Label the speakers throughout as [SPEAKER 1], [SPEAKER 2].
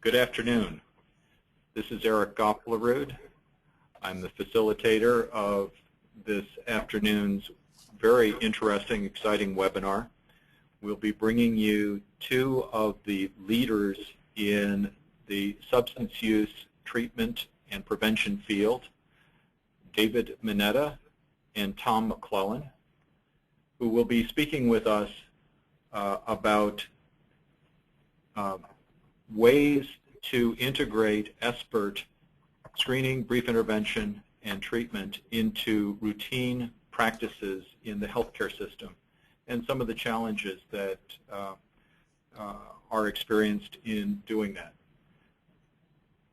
[SPEAKER 1] Good afternoon. This is Eric Goplerud. I'm the facilitator of this afternoon's very interesting, exciting webinar. We'll be bringing you two of the leaders in the substance use treatment and prevention field, David Mineta and Tom McLellan, who will be speaking with us about ways to integrate SBIRT screening, brief intervention, and treatment into routine practices in the healthcare system and some of the challenges that are experienced in doing that.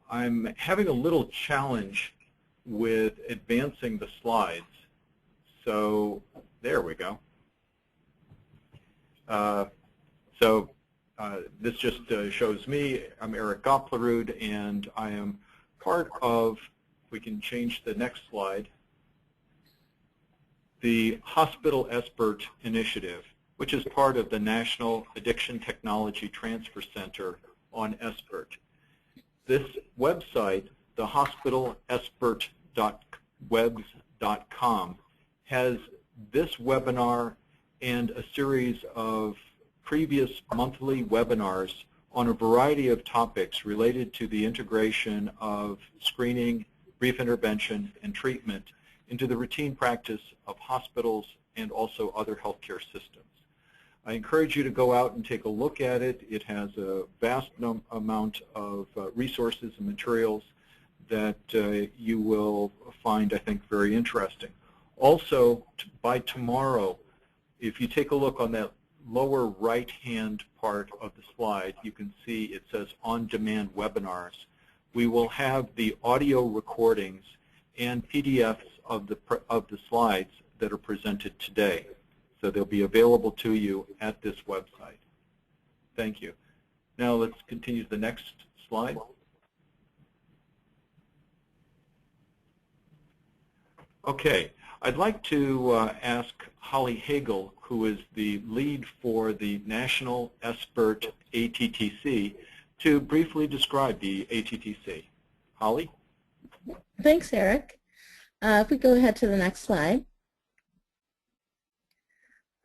[SPEAKER 1] I'm having a little challenge with advancing the slides. So there we go. This just shows me. I'm Eric Goplerud, and I am part of, if we can change the next slide, the Hospital SBIRT initiative, which is part of the National Addiction Technology Transfer Center on SBIRT. This website, the hospitalsbirt.webs.com, has this webinar and a series of previous monthly webinars on a variety of topics related to the integration of screening, brief intervention, and treatment into the routine practice of hospitals and also other healthcare systems. I encourage you to go out and take a look at it. It has a vast amount of resources and materials that you will find, I think, very interesting. Also, by tomorrow, if you take a look on that lower right-hand part of the slide, you can see it says on-demand webinars. We will have the audio recordings and PDFs of the slides that are presented today. So they'll be available to you at this website. Thank you. Now let's continue to the next slide. Okay, I'd like to ask Holly Hagel, who is the lead for the National SBIRT ATTC, to briefly describe the ATTC. Holly?
[SPEAKER 2] Thanks, Eric. If we go ahead to the next slide.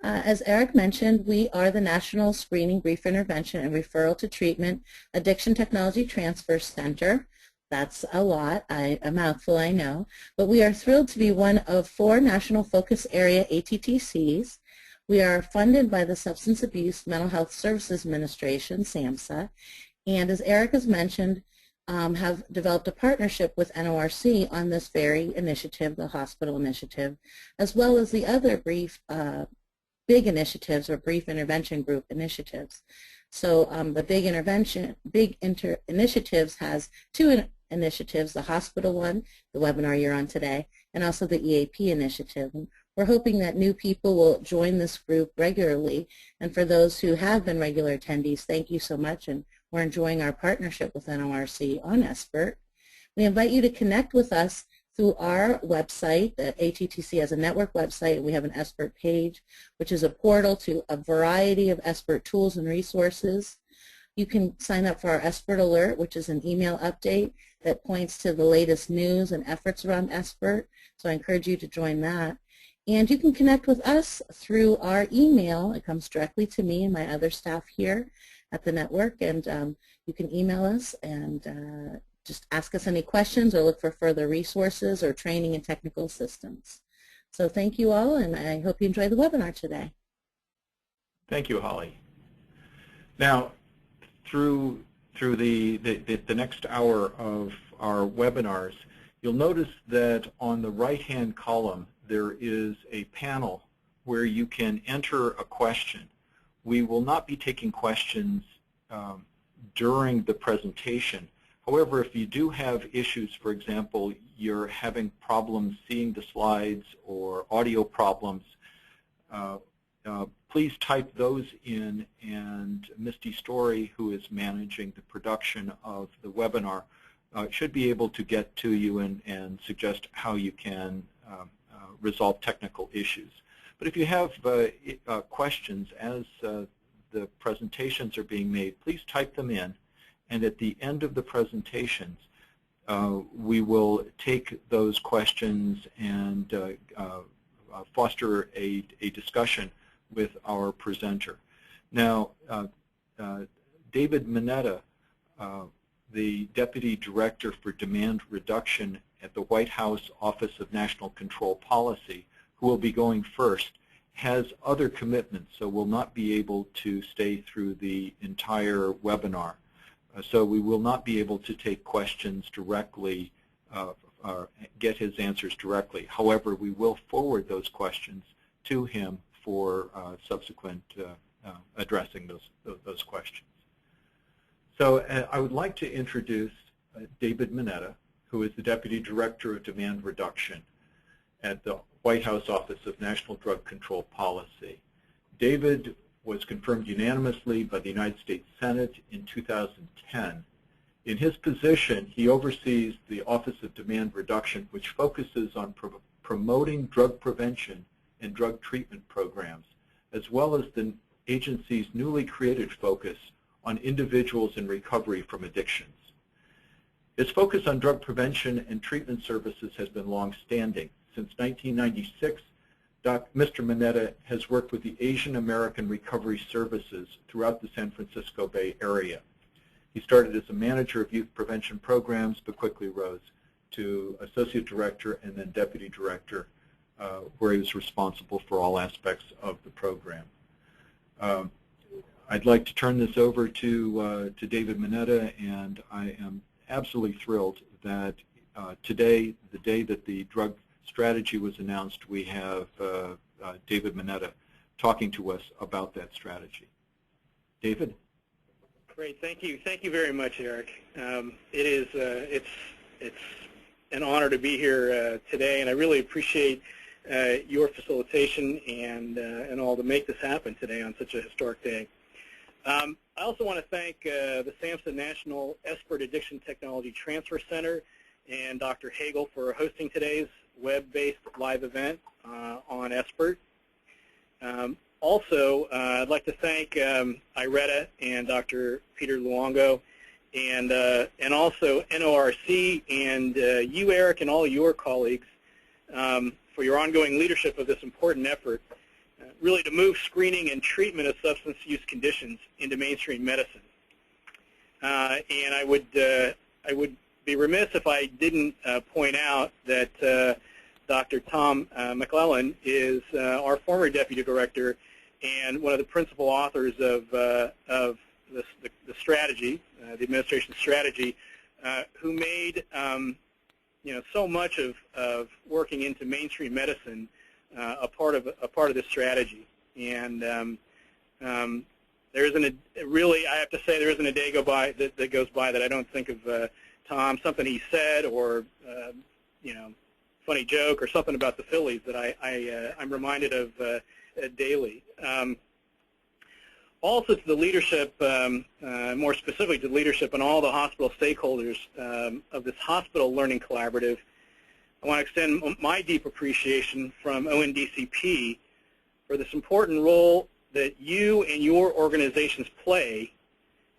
[SPEAKER 2] As Eric mentioned, we are the National Screening, Brief Intervention, and Referral to Treatment Addiction Technology Transfer Center. That's a lot, a mouthful, I know. But we are thrilled to be one of 4 National Focus Area ATTCs. We are funded by the Substance Abuse Mental Health Services Administration, SAMHSA, and as Eric has mentioned, have developed a partnership with NORC on this very initiative, the hospital initiative, as well as the other big initiatives or brief intervention group initiatives. So the big initiatives has 2 initiatives, the hospital one, the webinar you're on today, and also the EAP initiative. And we're hoping that new people will join this group regularly, and for those who have been regular attendees, thank you so much, and we're enjoying our partnership with NORC on SBIRT. We invite you to connect with us through our website. The ATTC has a network website, and we have an SBIRT page, which is a portal to a variety of SBIRT tools and resources. You can sign up for our SBIRT Alert, which is an email update that points to the latest news and efforts around SBIRT, so I encourage you to join that. And you can connect with us through our email. It comes directly to me and my other staff here at the network, and you can email us and just ask us any questions or look for further resources or training and technical assistance. So thank you all, and I hope you enjoy the webinar today.
[SPEAKER 1] Thank you, Holly. Now, through the next hour of our webinars, you'll notice that on the right-hand column there is a panel where you can enter a question. We will not be taking questions during the presentation. However, if you do have issues, for example, you're having problems seeing the slides or audio problems, please type those in, and Misty Story, who is managing the production of the webinar, should be able to get to you and suggest how you can resolve technical issues. But if you have questions as the presentations are being made, please type them in, and at the end of the presentations, we will take those questions and foster a discussion with our presenter. Now, David Mineta, the Deputy Director for Demand Reduction at the White House Office of National Control Policy, who will be going first, has other commitments, so will not be able to stay through the entire webinar. So we will not be able to take questions directly, get his answers directly. However, we will forward those questions to him for subsequent addressing those questions. So I would like to introduce David Mineta, who is the Deputy Director of Demand Reduction at the White House Office of National Drug Control Policy. David was confirmed unanimously by the United States Senate in 2010. In his position, he oversees the Office of Demand Reduction, which focuses on promoting drug prevention and drug treatment programs, as well as the agency's newly created focus on individuals in recovery from addictions. Its focus on drug prevention and treatment services has been long-standing. Since 1996, Mr. Mineta has worked with the Asian American Recovery Services throughout the San Francisco Bay Area. He started as a manager of youth prevention programs, but quickly rose to associate director and then deputy director, where he was responsible for all aspects of the program. I'd like to turn this over to David Mineta, and I am absolutely thrilled that today, the day that the drug strategy was announced, we have David Mineta talking to us about that strategy. David?
[SPEAKER 3] Great, thank you. Thank you very much, Eric. It's an honor to be here today, and I really appreciate your facilitation and all to make this happen today on such a historic day. I also want to thank the SAMHSA National SBIRT Addiction Technology Transfer Center and Dr. Hagel for hosting today's web-based live event on SBIRT. Also, I'd like to thank Iretta and Dr. Peter Luongo and also NORC and you, Eric, and all your colleagues for your ongoing leadership of this important effort, really to move screening and treatment of substance use conditions into mainstream medicine. And I would be remiss if I didn't point out that Dr. Tom McLellan is our former deputy director and one of the principal authors of the strategy, the administration's strategy, who made so much of working into mainstream medicine a part of this strategy. And there isn't really, I have to say, there isn't a day that goes by that I don't think of Tom, something he said, or funny joke, or something about the Phillies that I'm reminded of daily. Also to the leadership, more specifically to the leadership and all the hospital stakeholders of this Hospital Learning Collaborative, I want to extend my deep appreciation from ONDCP for this important role that you and your organizations play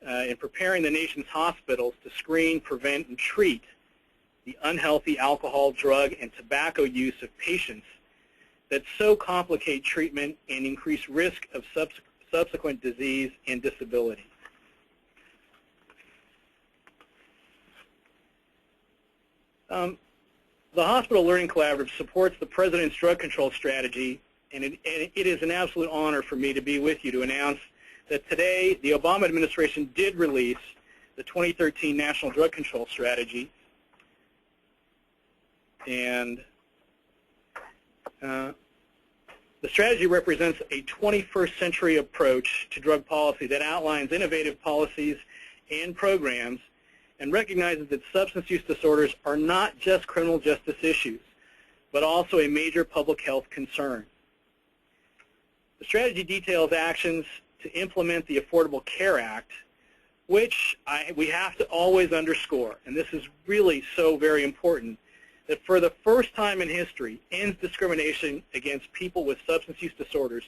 [SPEAKER 3] in preparing the nation's hospitals to screen, prevent, and treat the unhealthy alcohol, drug, and tobacco use of patients that so complicate treatment and increase risk of subsequent disease and disability. The Hospital Learning Collaborative supports the President's drug control strategy, and it is an absolute honor for me to be with you to announce that today the Obama administration did release the 2013 National Drug Control Strategy. And the strategy represents a 21st century approach to drug policy that outlines innovative policies and programs and recognizes that substance use disorders are not just criminal justice issues, but also a major public health concern. The strategy details actions to implement the Affordable Care Act, which we have to always underscore, and this is really so very important, that for the first time in history ends discrimination against people with substance use disorders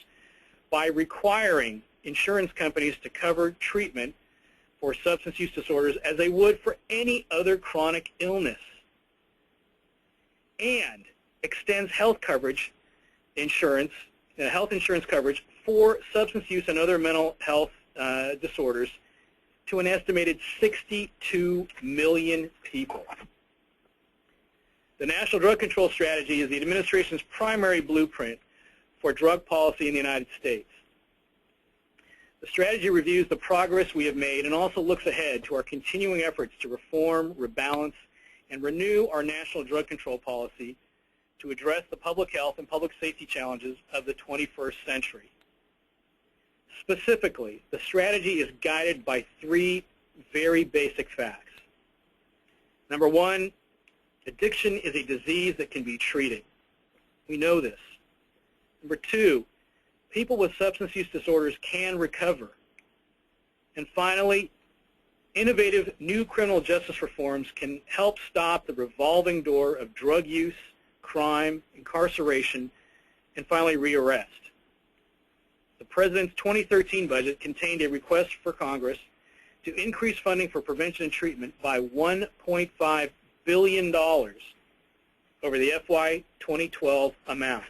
[SPEAKER 3] by requiring insurance companies to cover treatment for substance use disorders as they would for any other chronic illness, and extends health coverage insurance, health insurance coverage for substance use and other mental health disorders to an estimated 62 million people. The National Drug Control Strategy is the administration's primary blueprint for drug policy in the United States. The strategy reviews the progress we have made and also looks ahead to our continuing efforts to reform, rebalance, and renew our national drug control policy to address the public health and public safety challenges of the 21st century. Specifically, the strategy is guided by three very basic facts. Number one, addiction is a disease that can be treated. We know this. Number two, people with substance use disorders can recover. And finally, innovative new criminal justice reforms can help stop the revolving door of drug use, crime, incarceration, and finally rearrest. The President's 2013 budget contained a request for Congress to increase funding for prevention and treatment by $1.5 billion over the FY 2012 amount.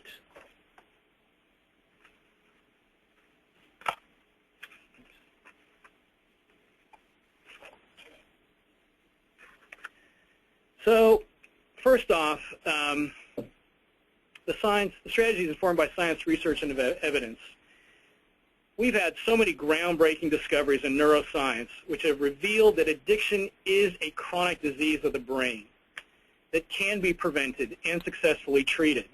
[SPEAKER 3] So, first off, the strategy is informed by science, research, and evidence. We've had so many groundbreaking discoveries in neuroscience which have revealed that addiction is a chronic disease of the brain that can be prevented and successfully treated.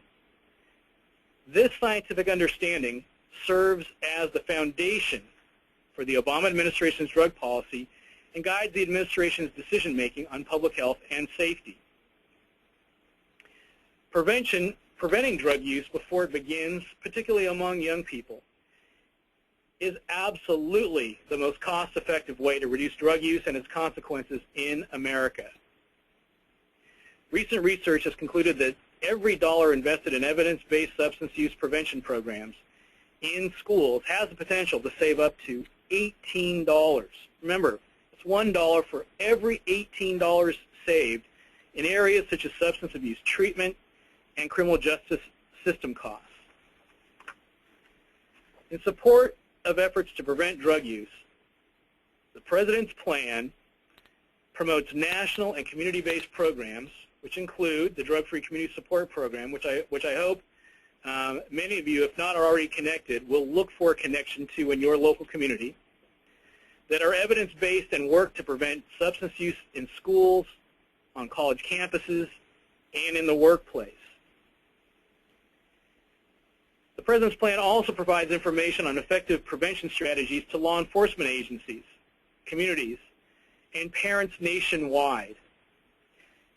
[SPEAKER 3] This scientific understanding serves as the foundation for the Obama administration's drug policy and guides the administration's decision-making on public health and safety. Preventing drug use before it begins, particularly among young people, is absolutely the most cost-effective way to reduce drug use and its consequences in America. Recent research has concluded that every dollar invested in evidence-based substance use prevention programs in schools has the potential to save up to $18. Remember, it's $1 for every $18 saved in areas such as substance abuse treatment and criminal justice system costs. In support of efforts to prevent drug use, the President's plan promotes national and community-based programs, which include the Drug-Free Community Support Program, which I hope many of you, if not are already connected, will look for a connection to in your local community, that are evidence-based and work to prevent substance use in schools, on college campuses, and in the workplace. The President's plan also provides information on effective prevention strategies to law enforcement agencies, communities, and parents nationwide.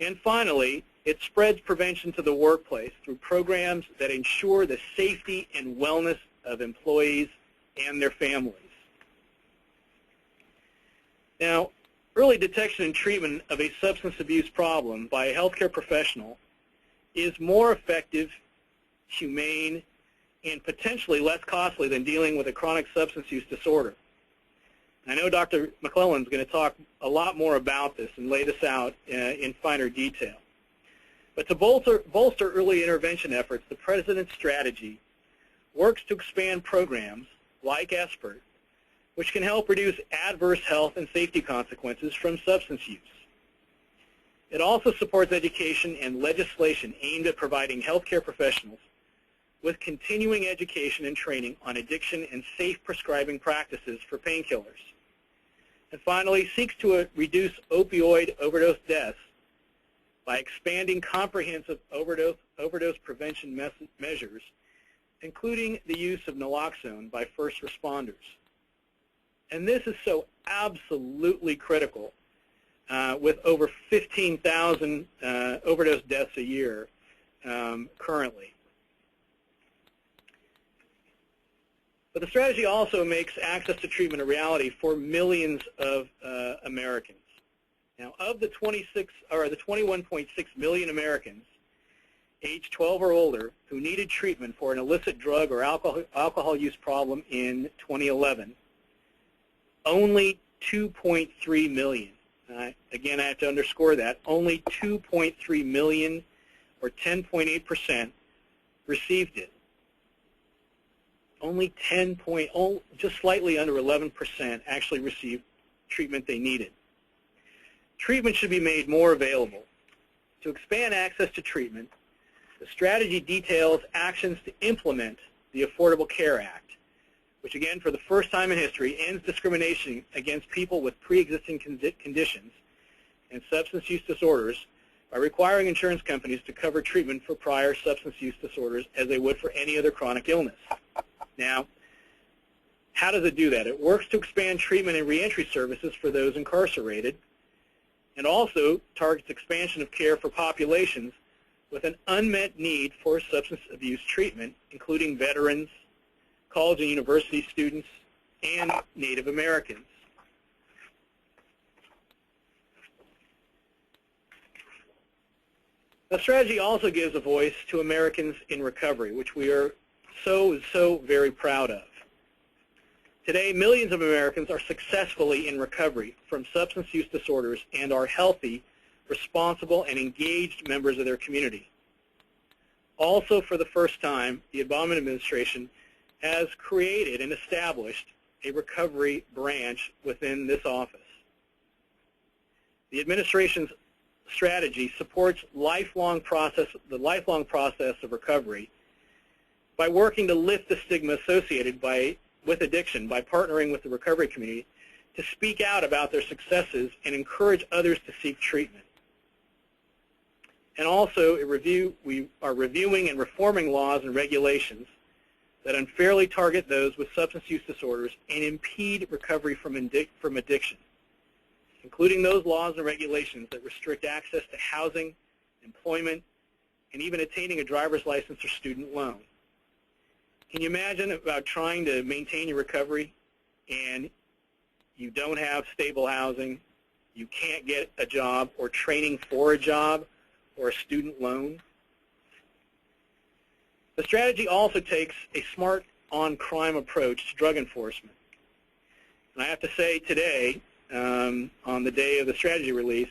[SPEAKER 3] And finally, it spreads prevention to the workplace through programs that ensure the safety and wellness of employees and their families. Now, early detection and treatment of a substance abuse problem by a healthcare professional is more effective, humane, and potentially less costly than dealing with a chronic substance use disorder. I know Dr. McLellan is going to talk a lot more about this and lay this out in finer detail. But to bolster early intervention efforts, the President's strategy works to expand programs like SBIRT, which can help reduce adverse health and safety consequences from substance use. It also supports education and legislation aimed at providing healthcare professionals with continuing education and training on addiction and safe prescribing practices for painkillers. And finally, seeks to reduce opioid overdose deaths by expanding comprehensive overdose prevention measures, including the use of naloxone by first responders. And this is so absolutely critical with over 15,000 overdose deaths a year currently. But the strategy also makes access to treatment a reality for millions of Americans. Now, of the 21.6 million Americans age 12 or older who needed treatment for an illicit drug or alcohol use problem in 2011, only 2.3 million. Again, I have to underscore that. Only 2.3 million, or 10.8%, received it. Only just slightly under 11% actually received treatment they needed. Treatment should be made more available. To expand access to treatment, the strategy details actions to implement the Affordable Care Act, which again, for the first time in history, ends discrimination against people with pre-existing conditions and substance use disorders by requiring insurance companies to cover treatment for prior substance use disorders as they would for any other chronic illness. Now, how does it do that? It works to expand treatment and reentry services for those incarcerated, and also targets expansion of care for populations with an unmet need for substance abuse treatment, including veterans, college and university students, and Native Americans. The strategy also gives a voice to Americans in recovery, which we are so very proud of. Today, millions of Americans are successfully in recovery from substance use disorders and are healthy, responsible, and engaged members of their community. Also, for the first time, the Obama administration has created and established a recovery branch within this office. The administration's strategy supports the lifelong process of recovery by working to lift the stigma associated with addiction by partnering with the recovery community to speak out about their successes and encourage others to seek treatment. And also, we are reviewing and reforming laws and regulations that unfairly target those with substance use disorders and impede recovery from addiction, including those laws and regulations that restrict access to housing, employment, and even attaining a driver's license or student loan. Can you imagine about trying to maintain your recovery and you don't have stable housing, you can't get a job or training for a job or a student loan? The strategy also takes a smart on-crime approach to drug enforcement. And I have to say today, on the day of the strategy release,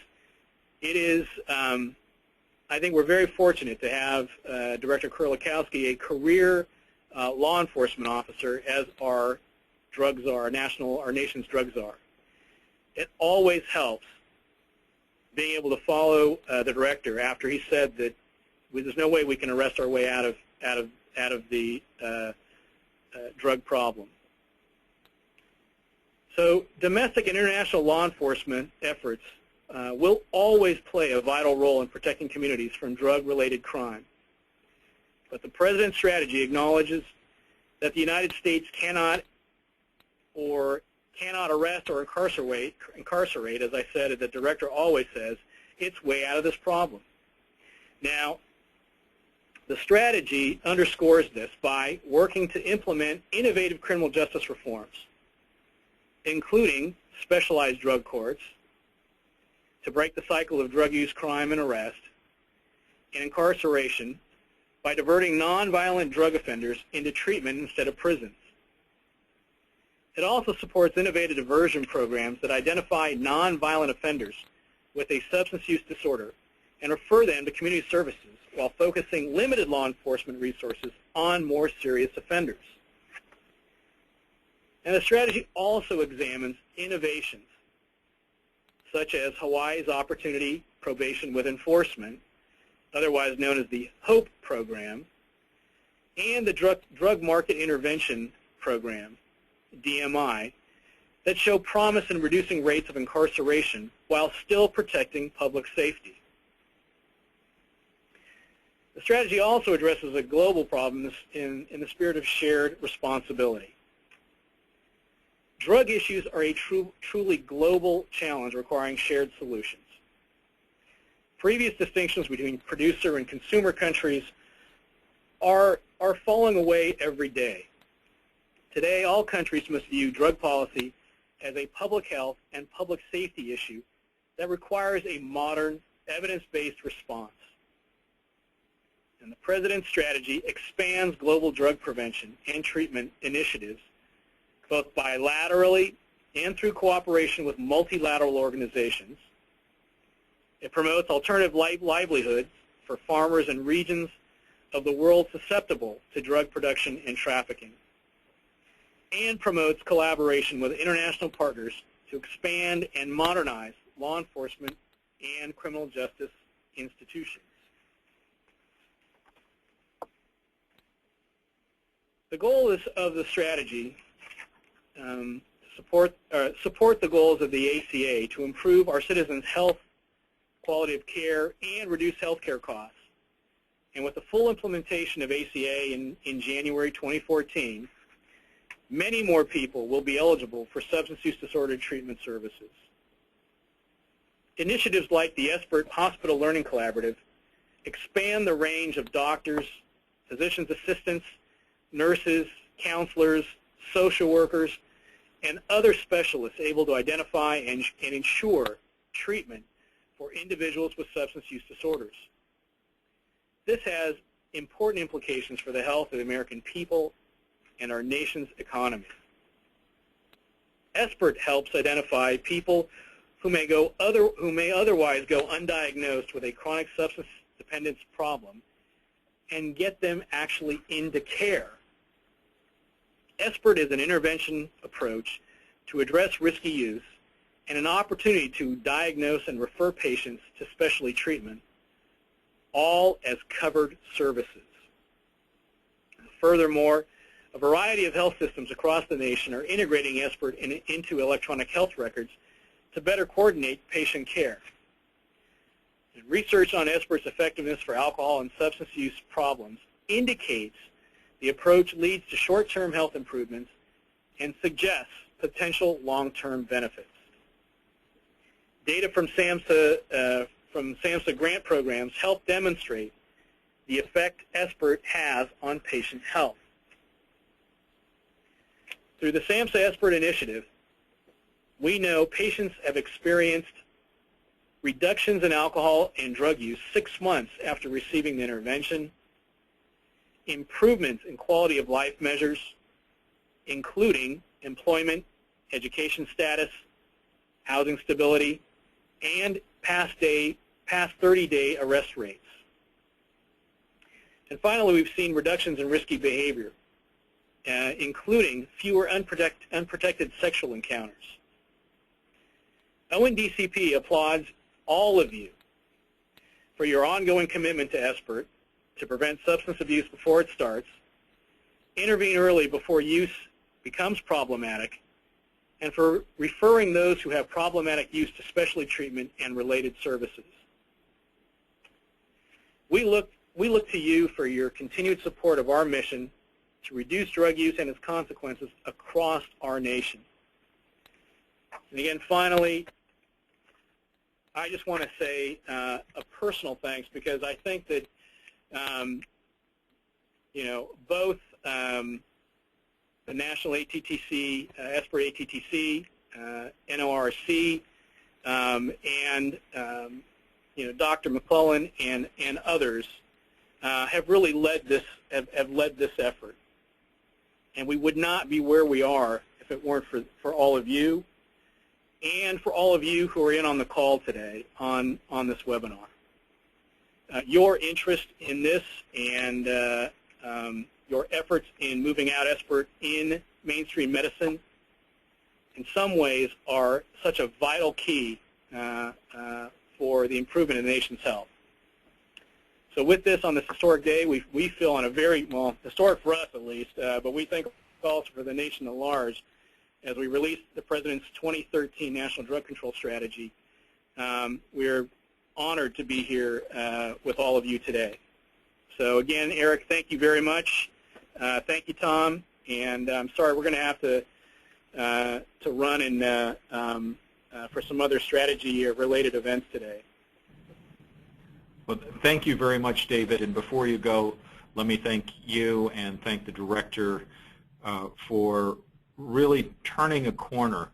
[SPEAKER 3] it is, I think we're very fortunate to have Director Kurlikowski, a career law enforcement officer, as our drug czar, our nation's drug czar. It always helps being able to follow the director after he said that there's no way we can arrest our way out of the drug problem. So domestic and international law enforcement efforts will always play a vital role in protecting communities from drug-related crime. But the President's strategy acknowledges that the United States cannot arrest or incarcerate, as I said, as the director always says, its way out of this problem. Now, the strategy underscores this by working to implement innovative criminal justice reforms, including specialized drug courts, to break the cycle of drug use, crime, and arrest, and incarceration by diverting nonviolent drug offenders into treatment instead of prisons. It also supports innovative diversion programs that identify nonviolent offenders with a substance use disorder and refer them to community services while focusing limited law enforcement resources on more serious offenders. And the strategy also examines innovations such as Hawaii's Opportunity Probation with Enforcement, otherwise known as the HOPE program, and the Drug Market Intervention Program, DMI, that show promise in reducing rates of incarceration while still protecting public safety. The strategy also addresses a global problem in the spirit of shared responsibility. Drug issues are a truly global challenge requiring shared solutions. Previous distinctions between producer and consumer countries are falling away every day. Today, all countries must view drug policy as a public health and public safety issue that requires a modern, evidence-based response. And the President's strategy expands global drug prevention and treatment initiatives, both bilaterally and through cooperation with multilateral organizations. It promotes alternative livelihoods for farmers in regions of the world susceptible to drug production and trafficking, and promotes collaboration with international partners to expand and modernize law enforcement and criminal justice institutions. The goal of the strategy support the goals of the ACA to improve our citizens' health, quality of care, and reduce healthcare costs. And with the full implementation of ACA in January 2014, many more people will be eligible for substance use disorder treatment services. Initiatives like the SBIRT Hospital Learning Collaborative expand the range of doctors, physicians' assistants, nurses, counselors, social workers, and other specialists able to identify and ensure treatment for individuals with substance use disorders. This has important implications for the health of the American people and our nation's economy. SBIRT helps identify people who may otherwise go undiagnosed with a chronic substance dependence problem and get them actually into care. SBIRT is an intervention approach to address risky use and an opportunity to diagnose and refer patients to specialty treatment, all as covered services. Furthermore, a variety of health systems across the nation are integrating SBIRT into electronic health records to better coordinate patient care. Research on SBIRT's effectiveness for alcohol and substance use problems indicates the approach leads to short-term health improvements and suggests potential long-term benefits. Data from SAMHSA grant programs help demonstrate the effect SBIRT has on patient health. Through the SAMHSA SBIRT initiative, we know patients have experienced reductions in alcohol and drug use 6 months after receiving the intervention, improvements in quality of life measures, including employment, education status, housing stability, and past 30-day arrest rates. And finally, we've seen reductions in risky behavior, including fewer unprotected sexual encounters. ONDCP applauds all of you for your ongoing commitment to SBIRT, to prevent substance abuse before it starts, intervene early before use becomes problematic, and for referring those who have problematic use to specialty treatment and related services. We look to you for your continued support of our mission to reduce drug use and its consequences across our nation. And again, finally, I just want to say a personal thanks, because I think that both the National ATTC, SBIRT ATTC, NORC, and Dr. McLellan and others have really led this effort, and we would not be where we are if it weren't for all of you, and for all of you who are in on the call today on this webinar. Your interest in this and your efforts in moving out SBIRT in mainstream medicine in some ways are such a vital key for the improvement in the nation's health. So with this, on this historic day, we feel on a very, well, historic for us at least, but we think also for the nation at large, as we release the President's 2013 National Drug Control Strategy. We're honored to be here with all of you today. So again, Eric, thank you very much. Thank you, Tom. And I'm sorry, we're going to have to run and for some other strategy-related events today.
[SPEAKER 1] Well, thank you very much, David. And before you go, let me thank you and thank the director for really turning a corner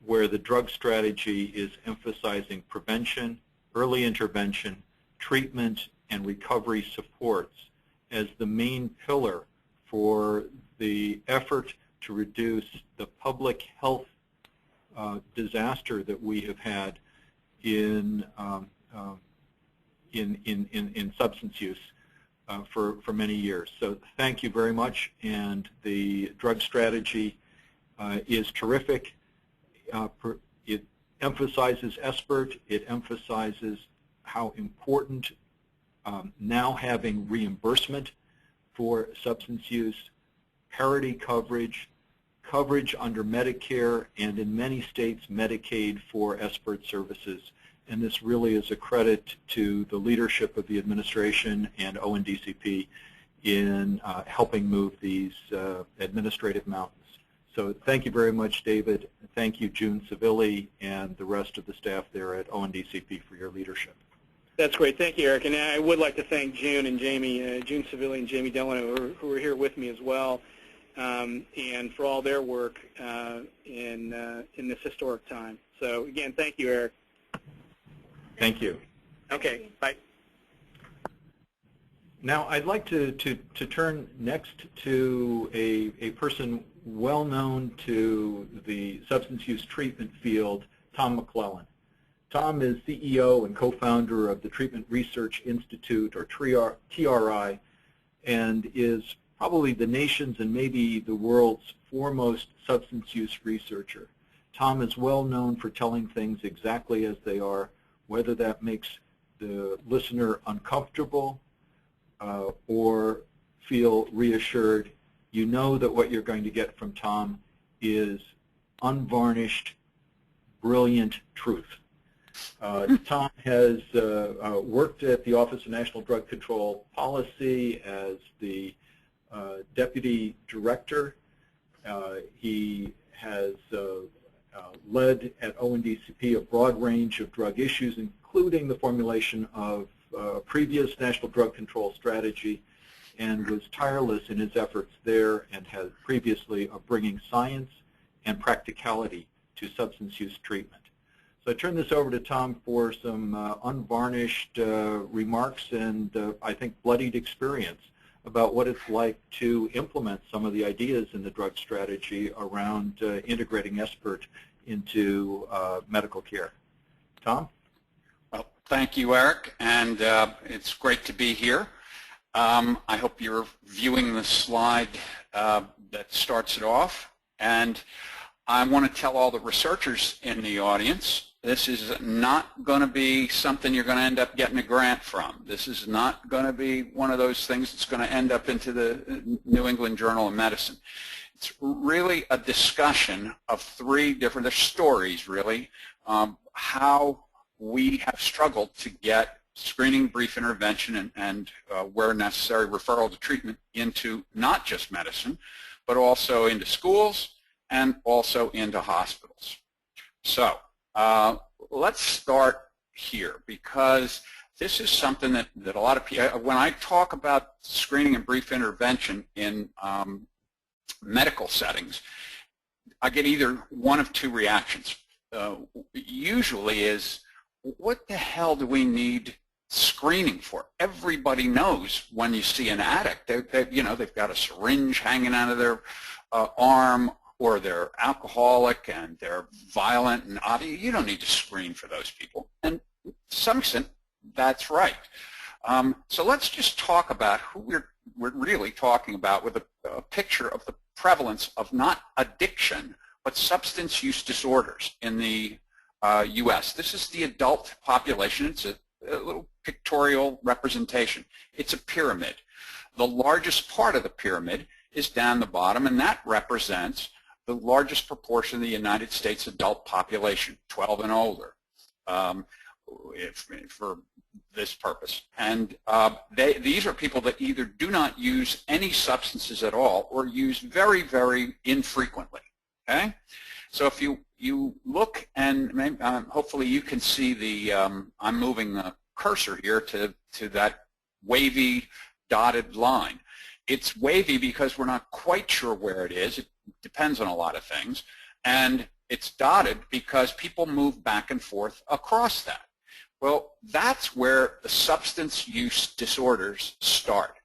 [SPEAKER 1] where the drug strategy is emphasizing prevention, early intervention, treatment, and recovery supports as the main pillar for the effort to reduce the public health disaster that we have had in substance use for many years. So thank you very much, and the drug strategy is terrific. It emphasizes SBIRT. It emphasizes how important now having reimbursement for substance use, parity coverage, coverage under Medicare, and in many states Medicaid for SBIRT services. And this really is a credit to the leadership of the administration and ONDCP in helping move these administrative mountains. So thank you very much, David. Thank you, June Civilli, and the rest of the staff there at ONDCP for your leadership.
[SPEAKER 3] That's great. Thank you, Eric. And I would like to thank June and Jamie, June Civilli and Jamie Delano, who are here with me as well, and for all their work in this historic time. So again, thank you, Eric.
[SPEAKER 1] Thank you.
[SPEAKER 3] Okay, bye.
[SPEAKER 1] Now I'd like to turn next to a person well known to the substance use treatment field, Tom McLellan. Tom is CEO and co-founder of the Treatment Research Institute, or TRI, and is probably the nation's and maybe the world's foremost substance use researcher. Tom is well known for telling things exactly as they are, whether that makes the listener uncomfortable or feel reassured. You know that what you're going to get from Tom is unvarnished, brilliant truth. Tom has worked at the Office of National Drug Control Policy as the Deputy Director. He has led at ONDCP a broad range of drug issues, including the formulation of previous National Drug Control Strategy, and was tireless in his efforts there and has previously of bringing science and practicality to substance use treatment. So I turn this over to Tom for some unvarnished remarks and I think bloodied experience about what it's like to implement some of the ideas in the drug strategy around integrating SBIRT into medical care. Tom?
[SPEAKER 4] Well, thank you, Eric, and it's great to be here. I hope you're viewing the slide that starts it off, and I want to tell all the researchers in the audience, this is not going to be something you're going to end up getting a grant from. This is not going to be one of those things that's going to end up into the New England Journal of Medicine. It's really a discussion of three different stories, really, how we have struggled to get screening, brief intervention, and where necessary, referral to treatment into not just medicine, but also into schools and also into hospitals. So let's start here, because this is something that a lot of people, when I talk about screening and brief intervention in medical settings, I get either one of two reactions. Usually is, what the hell do we need screening for? Everybody knows when you see an addict, they've got a syringe hanging out of their arm, or they're alcoholic and they're violent, and you don't need to screen for those people. And to some extent, that's right. So let's just talk about who we're really talking about with a picture of the prevalence of not addiction, but substance use disorders in the U.S. This is the adult population. It's a little pictorial representation. It's a pyramid. The largest part of the pyramid is down the bottom, and that represents the largest proportion of the United States adult population, 12 and older, for this purpose. And these are people that either do not use any substances at all or use very, very infrequently. Okay? So if you look, and maybe, hopefully you can see the, I'm moving the cursor here to that wavy dotted line. It's wavy because we're not quite sure where it is. It depends on a lot of things. And it's dotted because people move back and forth across that. Well, that's where the substance use disorders start.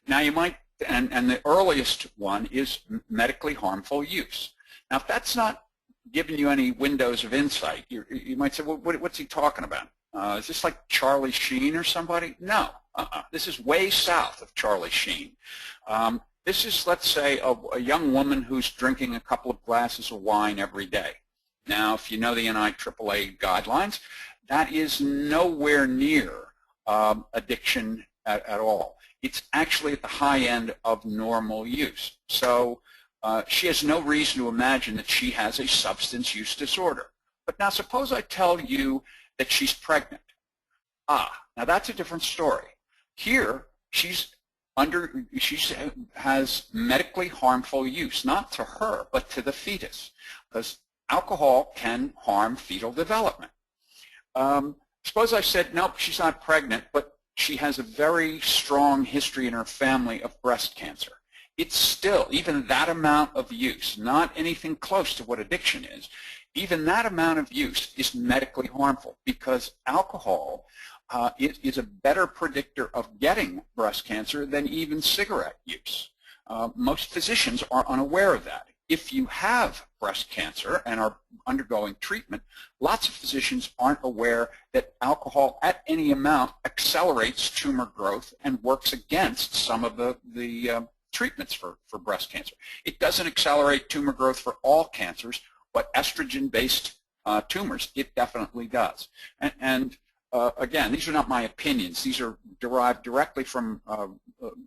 [SPEAKER 4] Now you might, and the earliest one is medically harmful use. Now if that's not given you any windows of insight. You might say, well, what's he talking about? Is this like Charlie Sheen or somebody? No. This is way south of Charlie Sheen. This is, let's say, a young woman who's drinking a couple of glasses of wine every day. Now, if you know the NIAAA guidelines, that is nowhere near addiction at all. It's actually at the high end of normal use. So she has no reason to imagine that she has a substance use disorder. But now suppose I tell you that she's pregnant. Now that's a different story. Here, she has medically harmful use, not to her, but to the fetus, because alcohol can harm fetal development. Suppose I said, nope, she's not pregnant, but she has a very strong history in her family of breast cancer. It's still, even that amount of use, not anything close to what addiction is, even that amount of use is medically harmful, because alcohol is a better predictor of getting breast cancer than even cigarette use. Most physicians are unaware of that. If you have breast cancer and are undergoing treatment, lots of physicians aren't aware that alcohol at any amount accelerates tumor growth and works against some of the treatments for breast cancer. It doesn't accelerate tumor growth for all cancers, but estrogen-based tumors, it definitely does. And again, these are not my opinions. These are derived directly from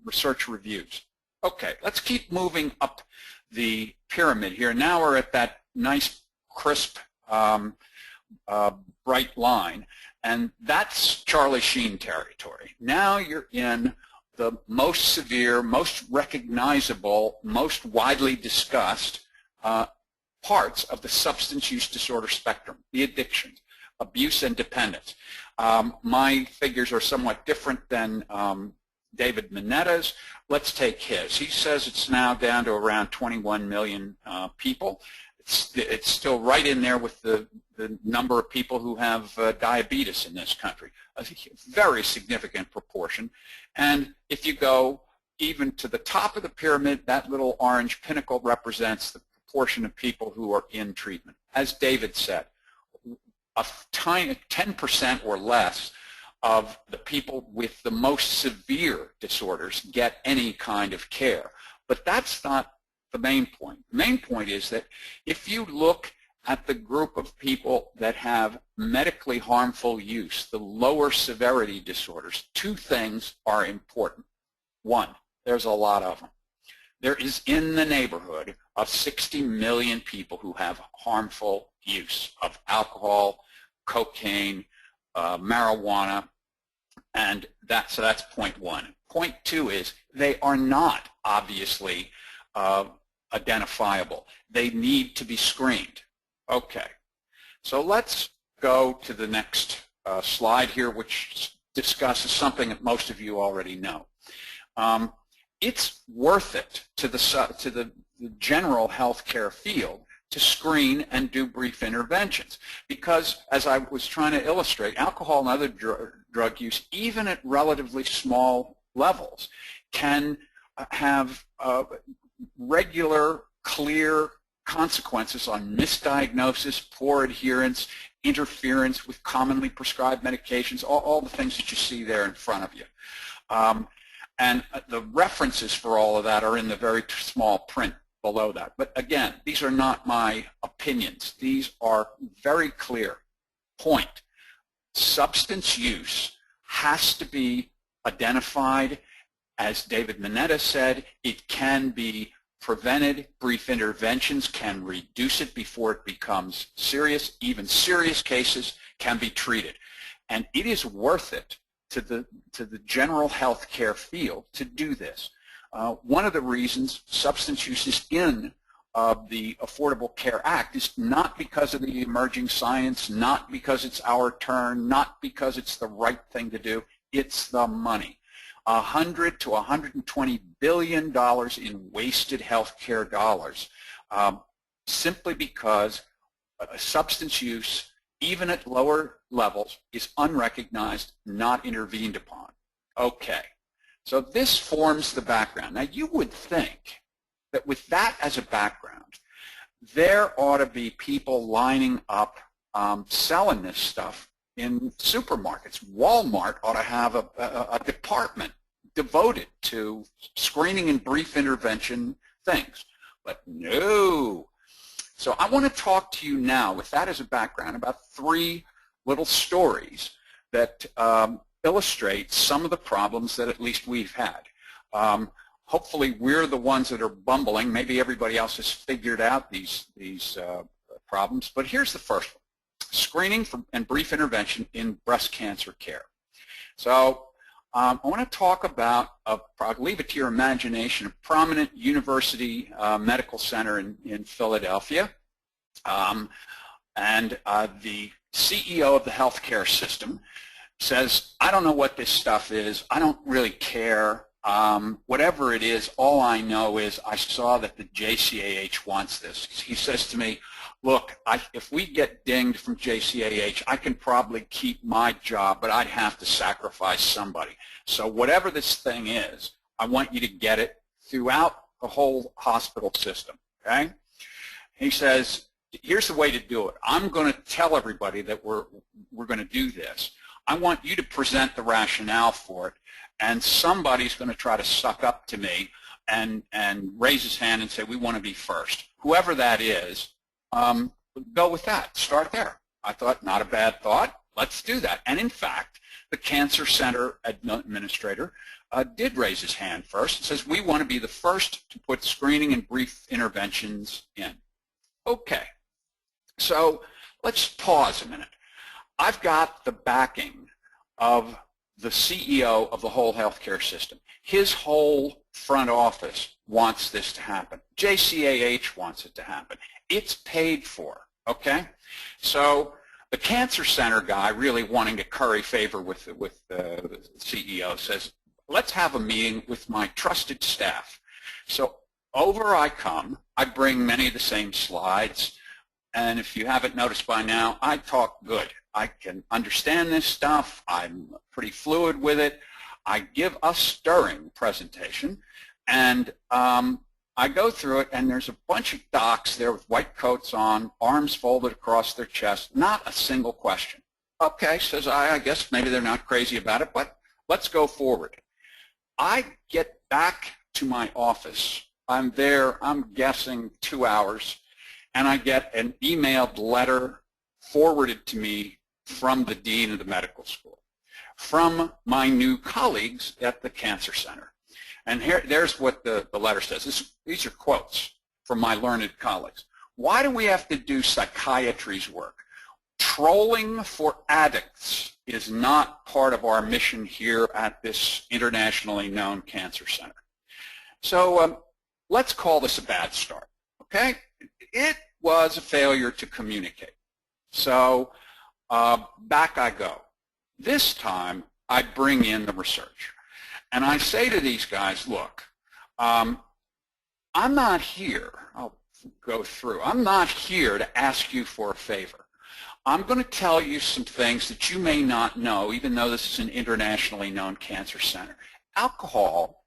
[SPEAKER 4] research reviews. Okay, let's keep moving up the pyramid here. Now we're at that nice, crisp, bright line, and that's Charlie Sheen territory. Now you're in the most severe, most recognizable, most widely discussed parts of the substance use disorder spectrum, the addictions, abuse and dependence. My figures are somewhat different than David Minetta's. Let's take his. He says it's now down to around 21 million people. It's still right in there with the number of people who have diabetes in this country, a very significant proportion. And if you go even to the top of the pyramid, that little orange pinnacle represents the proportion of people who are in treatment. As David said, a tiny 10% or less of the people with the most severe disorders get any kind of care. But that's not the main point. The main point is that if you look at the group of people that have medically harmful use, the lower severity disorders, two things are important. One, there's a lot of them. There is in the neighborhood of 60 million people who have harmful use of alcohol, cocaine, marijuana, and so that's point one. Point two is they are not obviously identifiable. They need to be screened. Okay, so let's go to the next slide here, which discusses something that most of you already know. It's worth it to the general healthcare field to screen and do brief interventions, because as I was trying to illustrate, alcohol and other drug use, even at relatively small levels, can have regular, clear consequences on misdiagnosis, poor adherence, interference with commonly prescribed medications, all the things that you see there in front of you. And the references for all of that are in the very small print below that. But again, these are not my opinions. These are very clear. Point. Substance use has to be identified. As David Mineta said, it can be prevented. Brief interventions can reduce it before it becomes serious. Even serious cases can be treated. And it is worth it to the general health care field to do this. One of the reasons substance use is in the Affordable Care Act is not because of the emerging science, not because it's our turn, not because it's the right thing to do. It's the money. $100 to $120 billion in wasted health care dollars, simply because substance use, even at lower levels, is unrecognized, not intervened upon. Okay, so this forms the background. Now you would think that with that as a background, there ought to be people lining up selling this stuff in supermarkets. Walmart ought to have a department devoted to screening and brief intervention things. But no. So I want to talk to you now, with that as a background, about 3 little stories that illustrate some of the problems that at least we've had. Hopefully we're the ones that are bumbling. Maybe everybody else has figured out these problems. But here's the first one: screening and brief intervention in breast cancer care. So I want to talk about, I'll leave it to your imagination, a prominent university medical center in Philadelphia. And the CEO of the healthcare system says, I don't know what this stuff is. I don't really care. Whatever it is, all I know is I saw that the JCAH wants this. He says to me, look, if we get dinged from JCAH, I can probably keep my job, but I'd have to sacrifice somebody. So whatever this thing is, I want you to get it throughout the whole hospital system, okay? He says, here's the way to do it. I'm going to tell everybody that we're going to do this. I want you to present the rationale for it, and somebody's going to try to suck up to me and raise his hand and say, we want to be first. Whoever that is, go with that. Start there. I thought, not a bad thought. Let's do that. And in fact, the cancer center administrator did raise his hand first and says, we want to be the first to put screening and brief interventions in. Okay. So let's pause a minute. I've got the backing of the CEO of the whole healthcare system. His whole front office wants this to happen. JCAH wants it to happen. It's paid for, okay? So the cancer center guy, really wanting to curry favor with the CEO, says, let's have a meeting with my trusted staff. So over I come. I bring many of the same slides. And if you haven't noticed by now, I talk good. I can understand this stuff. I'm pretty fluid with it. I give a stirring presentation, and I go through it, and there's a bunch of docs there with white coats on, arms folded across their chest, not a single question. Okay, says I guess maybe they're not crazy about it, but let's go forward. I get back to my office. I'm there, I'm guessing 2 hours, and I get an emailed letter forwarded to me from the dean of the medical school, from my new colleagues at the cancer center. And there's what the letter says. These are quotes from my learned colleagues. Why do we have to do psychiatry's work? Trolling for addicts is not part of our mission here at this internationally known cancer center. So let's call this a bad start, okay? It was a failure to communicate. So back I go. This time I bring in the research. And I say to these guys, look, I'm not here, I'll go through, I'm not here to ask you for a favor. I'm going to tell you some things that you may not know, even though this is an internationally known cancer center. Alcohol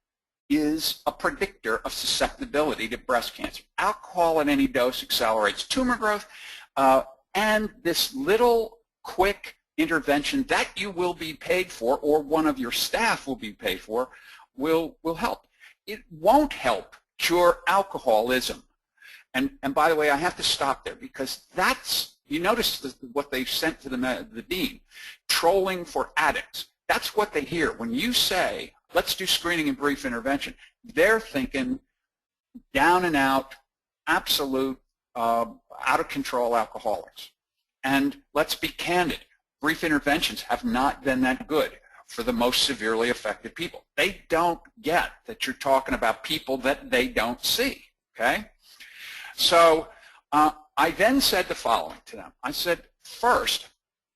[SPEAKER 4] is a predictor of susceptibility to breast cancer. Alcohol at any dose accelerates tumor growth, and this little quick intervention that you will be paid for, or one of your staff will be paid for, will help. It won't help cure alcoholism. And by the way, I have to stop there, because that's, you notice what they sent to the dean, trolling for addicts. That's what they hear. When you say, let's do screening and brief intervention, they're thinking down and out, absolute, out of control alcoholics. And let's be candid. Brief interventions have not been that good for the most severely affected people. They don't get that you're talking about people that they don't see, okay? So I then said the following to them. I said, first,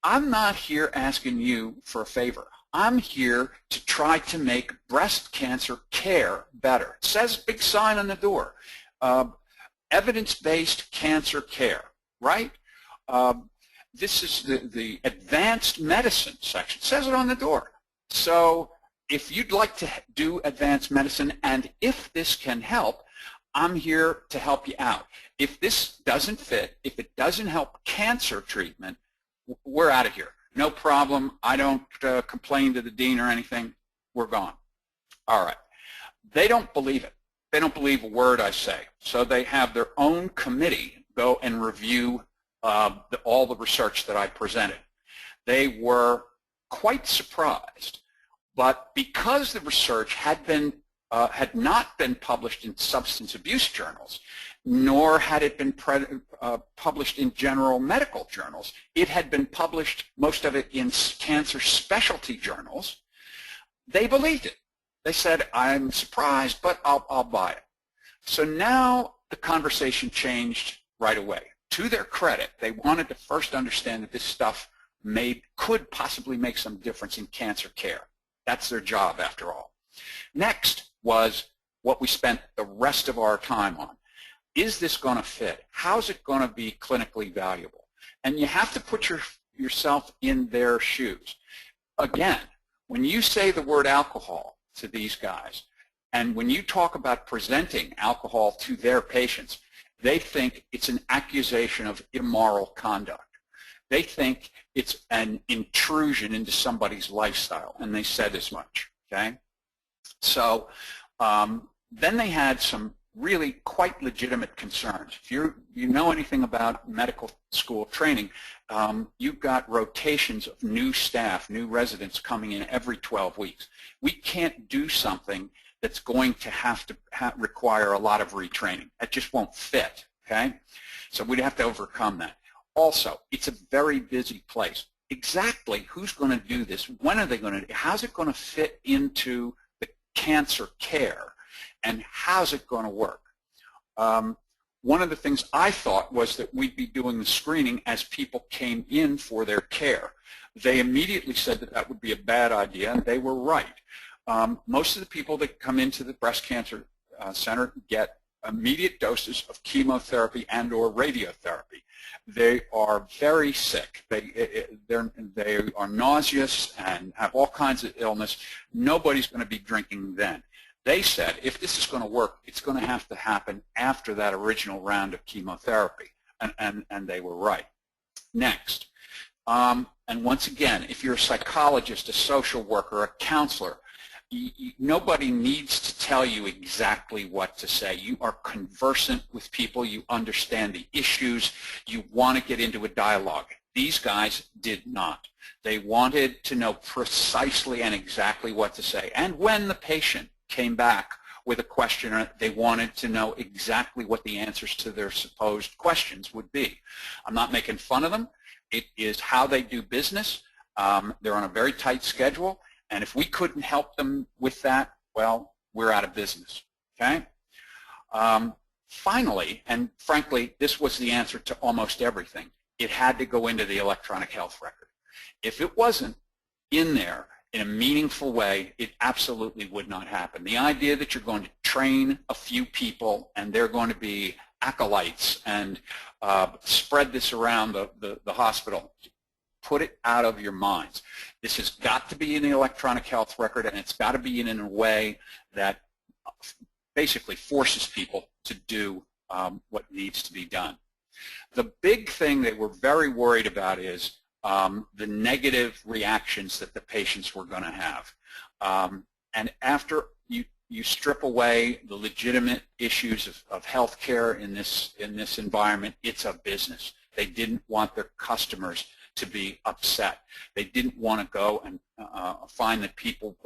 [SPEAKER 4] I'm not here asking you for a favor. I'm here to try to make breast cancer care better. It says big sign on the door, evidence-based cancer care, right? This is the advanced medicine section. It says it on the door. So if you'd like to do advanced medicine, and if this can help, I'm here to help you out. If this doesn't fit, if it doesn't help cancer treatment, we're out of here. No problem. I don't complain to the dean or anything. We're gone. All right. They don't believe it. They don't believe a word I say. So they have their own committee go and review all the research that I presented. They were quite surprised, but because the research had not been published in substance abuse journals, nor had it been published in general medical journals, it had been published, most of it in cancer specialty journals, they believed it. They said, I'm surprised, but I'll buy it. So now the conversation changed right away. To their credit, they wanted to first understand that this stuff could possibly make some difference in cancer care. That's their job, after all. Next was what we spent the rest of our time on. Is this going to fit? How's it going to be clinically valuable? And you have to put yourself in their shoes. Again, when you say the word alcohol to these guys, and when you talk about presenting alcohol to their patients, they think it's an accusation of immoral conduct. They think it's an intrusion into somebody's lifestyle, and they said as much, okay? So then they had some really quite legitimate concerns. If you know anything about medical school training, you've got rotations of new staff, new residents coming in every 12 weeks. We can't do something that's going to have to require a lot of retraining. That just won't fit, okay? So we'd have to overcome that. Also, it's a very busy place. Exactly who's going to do this? When are they going to? How's it going to fit into the cancer care? And how's it going to work? One of the things I thought was that we'd be doing the screening as people came in for their care. They immediately said that that would be a bad idea, and they were right. Most of the people that come into the breast cancer center get immediate doses of chemotherapy and or radiotherapy. They are very sick. They are nauseous and have all kinds of illness. Nobody's going to be drinking then. They said if this is going to work, it's going to have to happen after that original round of chemotherapy, and they were right. Next, and once again, if you're a psychologist, a social worker, a counselor, nobody needs to tell you exactly what to say. You are conversant with people. You understand the issues. You want to get into a dialogue. These guys did not. They wanted to know precisely and exactly what to say. And when the patient came back with a question, they wanted to know exactly what the answers to their supposed questions would be. I'm not making fun of them. It is how they do business. They're on a very tight schedule. And if we couldn't help them with that, well, we're out of business, okay? Finally, and frankly, this was the answer to almost everything, it had to go into the electronic health record. If it wasn't in there in a meaningful way, it absolutely would not happen. The idea that you're going to train a few people and they're going to be acolytes and spread this around the hospital, put it out of your minds. This has got to be in the electronic health record, and it's got to be in a way that basically forces people to do what needs to be done. The big thing they were very worried about is the negative reactions that the patients were going to have. And after you strip away the legitimate issues of health care in this environment, it's a business. They didn't want their customers to be upset. They didn't want to go and find that people,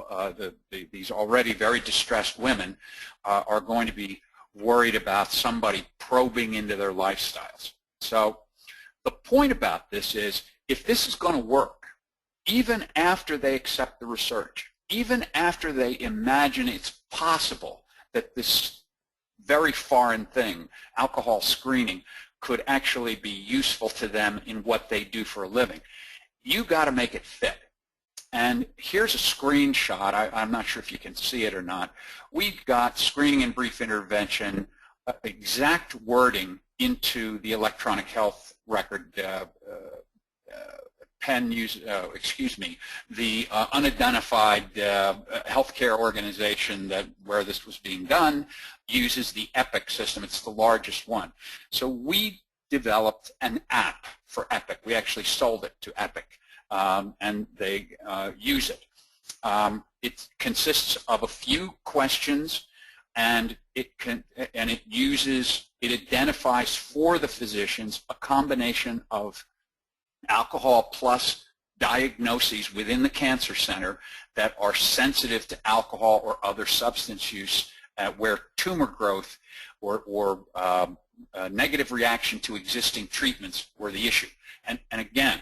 [SPEAKER 4] these already very distressed women, are going to be worried about somebody probing into their lifestyles. So the point about this is, if this is going to work, even after they accept the research, even after they imagine it's possible that this very foreign thing, alcohol screening, could actually be useful to them in what they do for a living, you got to make it fit. And here's a screenshot. I'm not sure if you can see it or not. We've got screening and brief intervention, exact wording into the electronic health record the unidentified healthcare organization where this was being done uses the EPIC system. It's the largest one. So we developed an app for EPIC. We actually sold it to EPIC, and they use it. It consists of a few questions, and it identifies for the physicians a combination of alcohol plus diagnoses within the cancer center that are sensitive to alcohol or other substance use, where tumor growth or negative reaction to existing treatments were the issue. And again,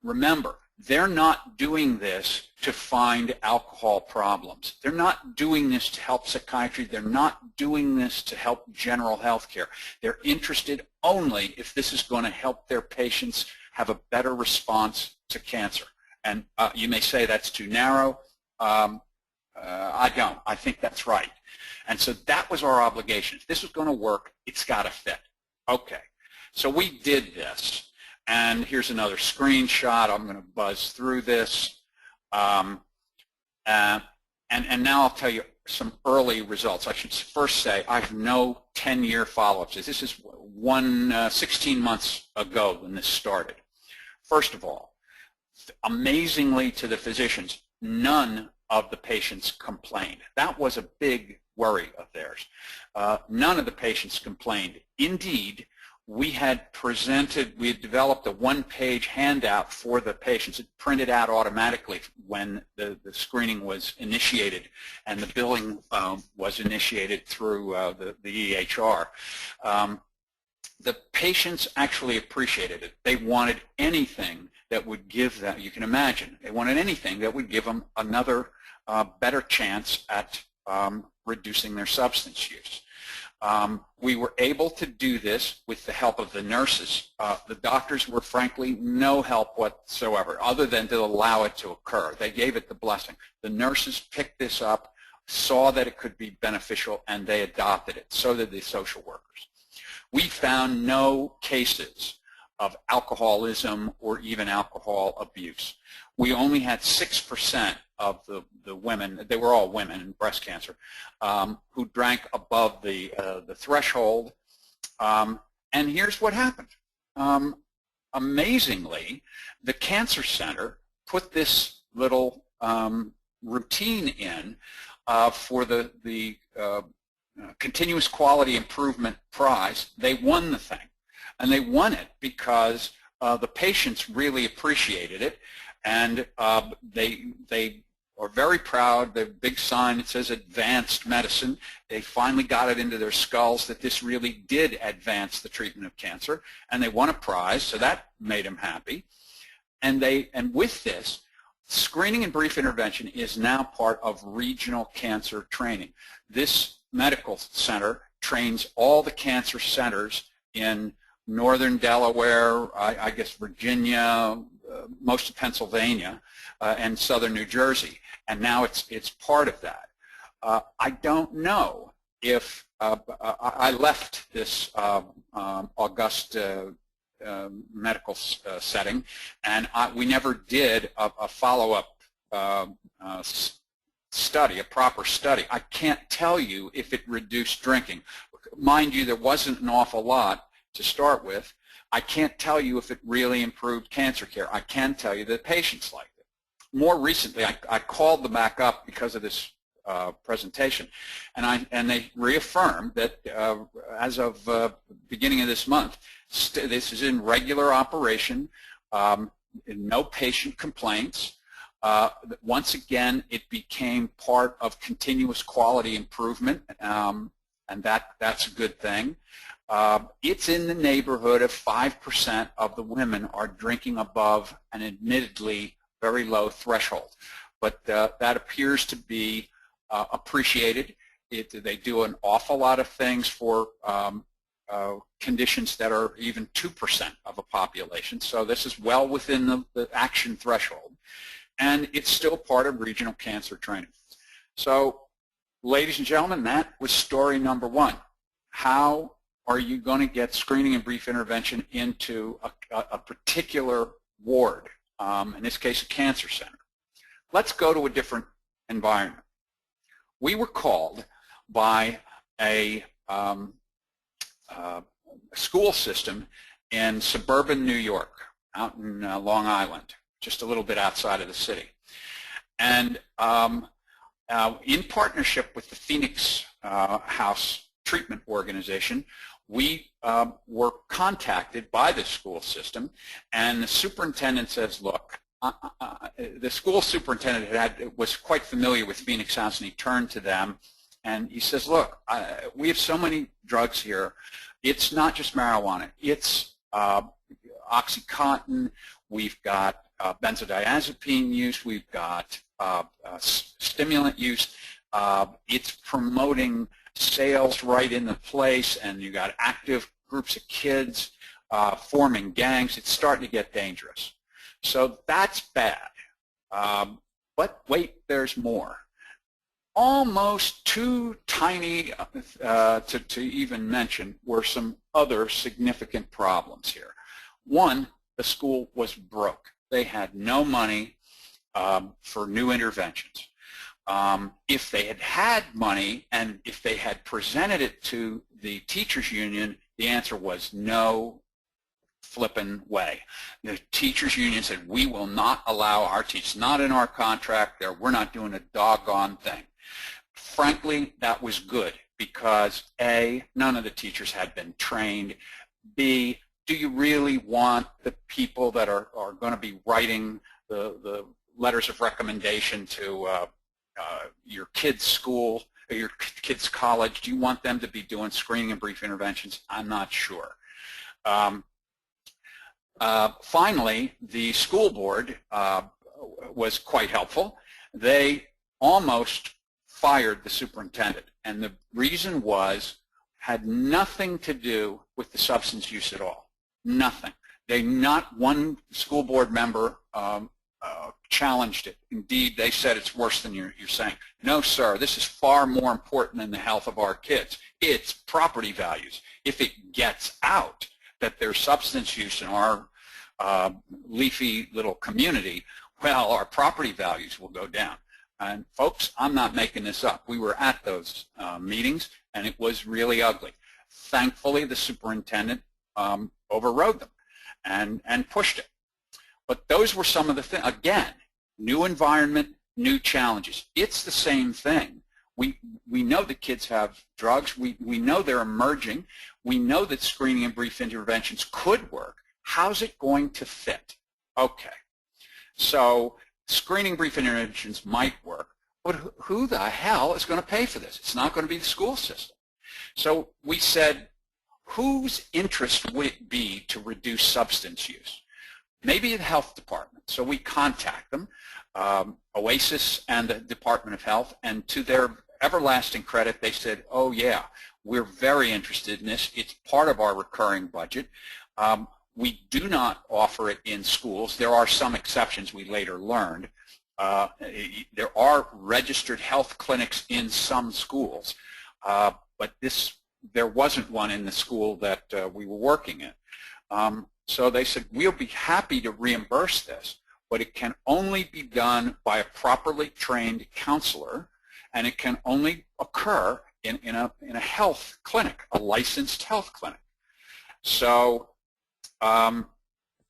[SPEAKER 4] remember, they're not doing this to find alcohol problems. They're not doing this to help psychiatry. They're not doing this to help general health care. They're interested only if this is going to help their patients have a better response to cancer. And you may say that's too narrow. I don't. I think that's right. And so that was our obligation. If this was going to work, it's got to fit. Okay. So we did this. And here's another screenshot. I'm going to buzz through this. And now I'll tell you some early results. I should first say I have no 10-year follow-ups. This is 16 months ago when this started. First of all, amazingly to the physicians, none of the patients complained. That was a big worry of theirs. None of the patients complained. Indeed, we had developed a one-page handout for the patients. It printed out automatically when the screening was initiated and the billing was initiated through the EHR. The patients actually appreciated it. They wanted anything that would give them, you can imagine, they wanted anything that would give them another better chance at reducing their substance use. We were able to do this with the help of the nurses. The doctors were frankly no help whatsoever other than to allow it to occur. They gave it the blessing. The nurses picked this up, saw that it could be beneficial, and they adopted it. So did the social workers. We found no cases of alcoholism or even alcohol abuse. We only had 6% of the women, they were all women in breast cancer, who drank above the threshold. And here's what happened. Amazingly, the cancer center put this little routine in for the Continuous Quality Improvement Prize. They won the thing. And they won it because the patients really appreciated it, and they are very proud. The big sign that says advanced medicine, they finally got it into their skulls that this really did advance the treatment of cancer, and they won a prize, so that made them happy. And with this, screening and brief intervention is now part of regional cancer training. This medical center trains all the cancer centers in northern Delaware, I guess Virginia, most of Pennsylvania, and southern New Jersey, and now it's part of that. I don't know if I left this august medical setting, and we never did a follow-up study, a proper study. I can't tell you if it reduced drinking. Mind you, there wasn't an awful lot to start with. I can't tell you if it really improved cancer care. I can tell you that patients liked it. More recently, I called them back up because of this presentation, and they reaffirmed that as of beginning of this month, this is in regular operation, no patient complaints. Once again, it became part of continuous quality improvement, and that's a good thing. It's in the neighborhood of 5% of the women are drinking above an admittedly very low threshold, but that appears to be appreciated. They do an awful lot of things for conditions that are even 2% of a population, so this is well within the action threshold, and it's still part of regional cancer training. So, ladies and gentlemen, that was story number one. How are you going to get screening and brief intervention into a particular ward in this case a cancer center. Let's go to a different environment. We were called by a school system in suburban New York, out in Long Island, just a little bit outside of the city. And in partnership with the Phoenix House Treatment Organization, we were contacted by the school system, and the superintendent says, look, the school superintendent was quite familiar with Phoenix House, and he turned to them and he says, look, we have so many drugs here. It's not just marijuana. It's OxyContin. We've got benzodiazepine use. We've got stimulant use. It's promoting sales right in the place, and you got active groups of kids forming gangs. It's starting to get dangerous. So that's bad. But wait, there's more. Almost too tiny to even mention were some other significant problems here. One, the school was broke. They had no money for new interventions. If they had had money and if they had presented it to the teachers union, the answer was no flippin' way. The teachers union said, we will not allow our teachers, not in our contract there, we're not doing a doggone thing. Frankly, that was good because A, none of the teachers had been trained. B, do you really want the people that are going to be writing the letters of recommendation to your kid's school or your kid's college, do you want them to be doing screening and brief interventions? I'm not sure. Finally, the school board was quite helpful. They almost fired the superintendent, and the reason had nothing to do with the substance use at all. Nothing. Not one school board member challenged it. Indeed, they said it's worse than you're saying. No, sir, this is far more important than the health of our kids. It's property values. If it gets out that there's substance use in our leafy little community, well, our property values will go down. And folks, I'm not making this up. We were at those meetings, and it was really ugly. Thankfully, the superintendent overrode them and pushed it. But those were some of the things. Again, new environment, new challenges. It's the same thing. We know that kids have drugs. We know they're emerging. We know that screening and brief interventions could work. How's it going to fit? Okay. So screening brief interventions might work, but who the hell is going to pay for this? It's not going to be the school system. So we said, whose interest would it be to reduce substance use? Maybe the health department. So we contact them, OASIS and the Department of Health, and to their everlasting credit, they said, oh yeah, we're very interested in this. It's part of our recurring budget. We do not offer it in schools. There are some exceptions we later learned. There are registered health clinics in some schools, but there wasn't one in the school that we were working in. So they said, we'll be happy to reimburse this, but it can only be done by a properly trained counselor, and it can only occur in a health clinic, a licensed health clinic. So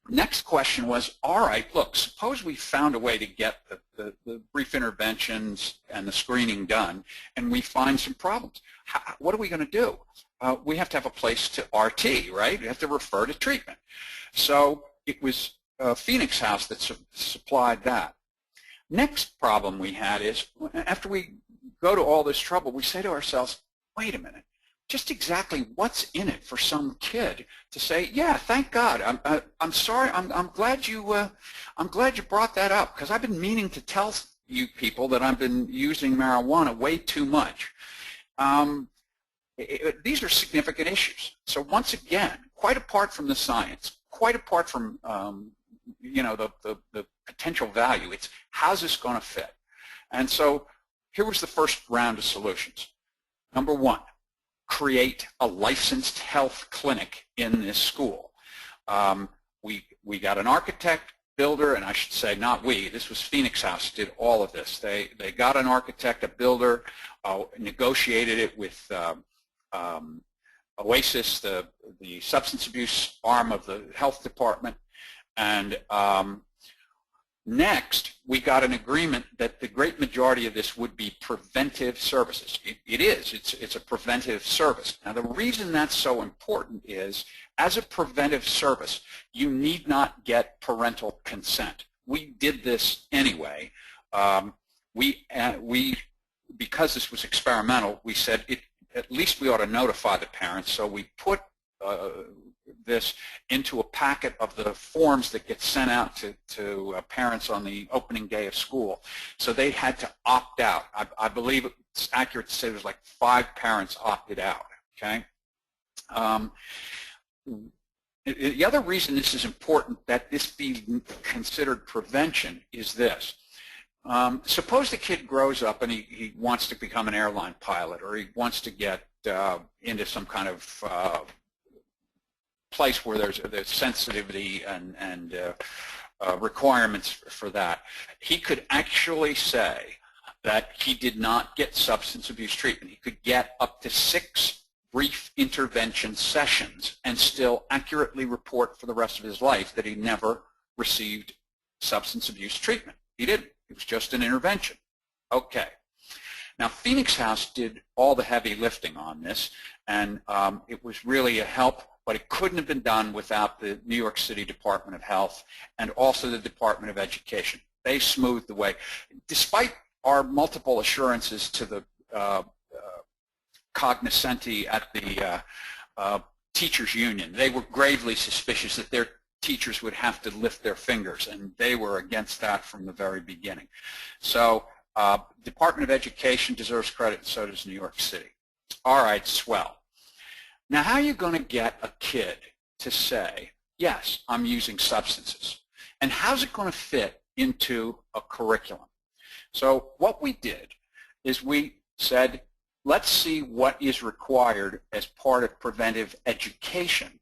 [SPEAKER 4] next question was, all right, look, suppose we found a way to get the brief interventions and the screening done, and we find some problems. What are we going to do? We have to have a place to RT, right? We have to refer to treatment. So it was Phoenix House that supplied that. Next problem we had is, after we go to all this trouble, we say to ourselves, wait a minute, just exactly what's in it for some kid to say, yeah, thank God, I'm sorry, I'm glad you brought that up, because I've been meaning to tell you people that I've been using marijuana way too much. These are significant issues. So once again, quite apart from the science, quite apart from the potential value, it's how's this going to fit? And so here was the first round of solutions. Number one, create a licensed health clinic in this school. We got an architect, builder, and I should say not we, this was Phoenix House did all of this. They got an architect, a builder, negotiated it with OASIS, the substance abuse arm of the health department, and next we got an agreement that the great majority of this would be preventive services. It's a preventive service. Now the reason that's so important is, as a preventive service, you need not get parental consent. We did this anyway. Because this was experimental, we said at least we ought to notify the parents, so we put this into a packet of the forms that get sent out to parents on the opening day of school. So they had to opt out. I believe it's accurate to say there's like 5 parents opted out, okay? The other reason this is important that this be considered prevention is this. Suppose the kid grows up and he wants to become an airline pilot, or he wants to get into some kind of place where there's sensitivity and requirements for that. He could actually say that he did not get substance abuse treatment. He could get up to 6 brief intervention sessions and still accurately report for the rest of his life that he never received substance abuse treatment. He didn't. It was just an intervention. Okay. Now, Phoenix House did all the heavy lifting on this, and it was really a help, but it couldn't have been done without the New York City Department of Health and also the Department of Education. They smoothed the way. Despite our multiple assurances to the cognoscenti at the teachers union, they were gravely suspicious that their teachers would have to lift their fingers, and they were against that from the very beginning. So Department of Education deserves credit, and so does New York City. All right, swell. Now, how are you going to get a kid to say, yes, I'm using substances? And how's it going to fit into a curriculum? So what we did is we said, let's see what is required as part of preventive education.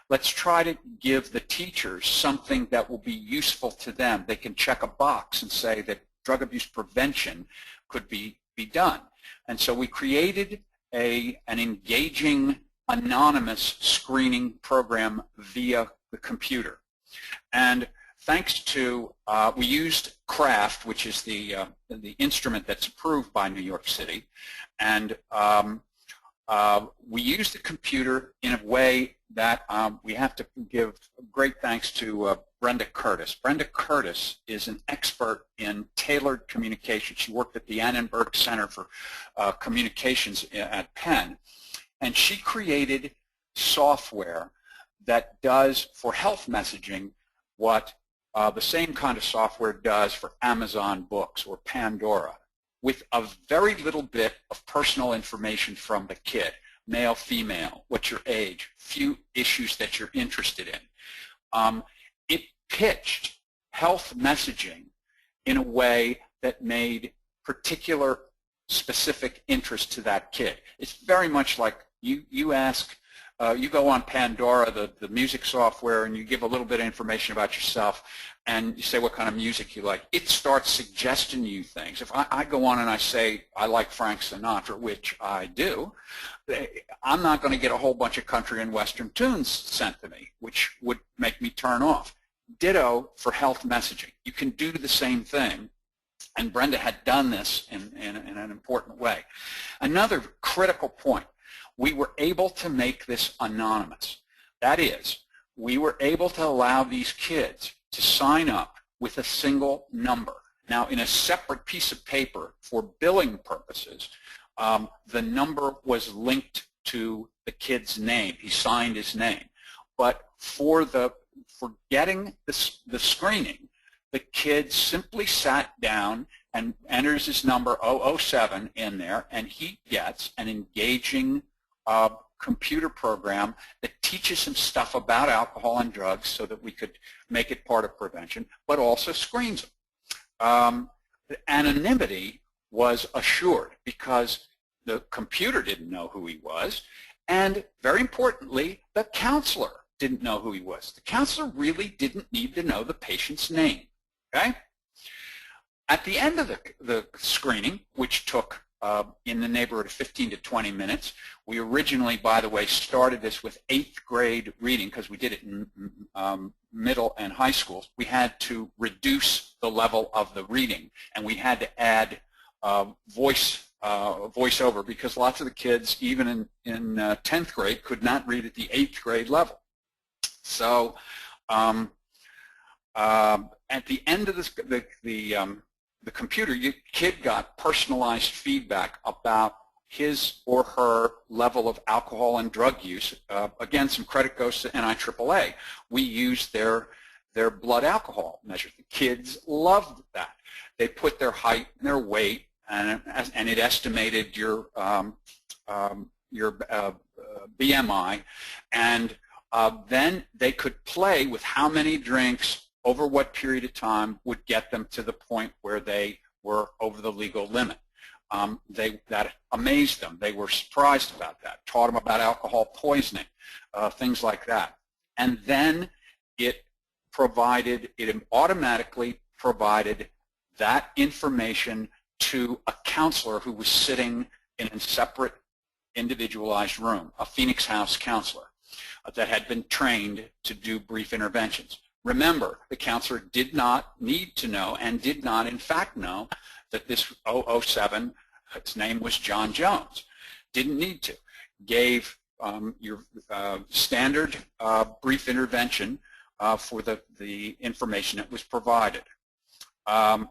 [SPEAKER 4] Let's try to give the teachers something that will be useful to them. They can check a box and say that drug abuse prevention could be done. And so we created an engaging, anonymous screening program via the computer. And thanks to, we used CRAFT, which is the instrument that's approved by New York City, and we used the computer in a way that we have to give great thanks to Brenda Curtis. Brenda Curtis is an expert in tailored communication. She worked at the Annenberg Center for Communications at Penn, and she created software that does for health messaging what the same kind of software does for Amazon Books or Pandora, with a very little bit of personal information from the kid. Male, female, what's your age, few issues that you're interested in. It pitched health messaging in a way that made particular specific interest to that kid. It's very much like you ask, you go on Pandora, the music software, and you give a little bit of information about yourself, and you say what kind of music you like. It starts suggesting you things. If I go on and I say I like Frank Sinatra, which I do, I'm not going to get a whole bunch of country and western tunes sent to me, which would make me turn off. Ditto for health messaging. You can do the same thing, and Brenda had done this in an important way. Another critical point, we were able to make this anonymous. That is, we were able to allow these kids to sign up with a single number. Now, in a separate piece of paper for billing purposes, the number was linked to the kid's name. He signed his name. But for getting the screening, the kid simply sat down and enters his number 007 in there, and he gets an engaging computer program that teaches him stuff about alcohol and drugs so that we could make it part of prevention, but also screens him. Anonymity was assured because the computer didn't know who he was, and very importantly, the counselor didn't know who he was. The counselor really didn't need to know the patient's name, okay? At the end of the screening, which took in the neighborhood of 15 to 20 minutes, we originally, by the way, started this with 8th grade reading because we did it in middle and high schools. We had to reduce the level of the reading, and we had to add voiceover because lots of the kids, even in 10th grade, could not read at the 8th grade level. So at the end of the computer, kid got personalized feedback about his or her level of alcohol and drug use. Again, some credit goes to NIAAA. We used their blood alcohol measure. The kids loved that. They put their height and their weight, and it estimated your BMI, and then they could play with how many drinks over what period of time would get them to the point where they were over the legal limit. That amazed them. They were surprised about that. Taught them about alcohol poisoning, things like that. And then it automatically provided that information to a counselor who was sitting in a separate individualized room, a Phoenix House counselor that had been trained to do brief interventions. Remember, the counselor did not need to know and did not in fact know that this 007, its name was John Jones. Didn't need to. Gave your standard brief intervention for the information that was provided.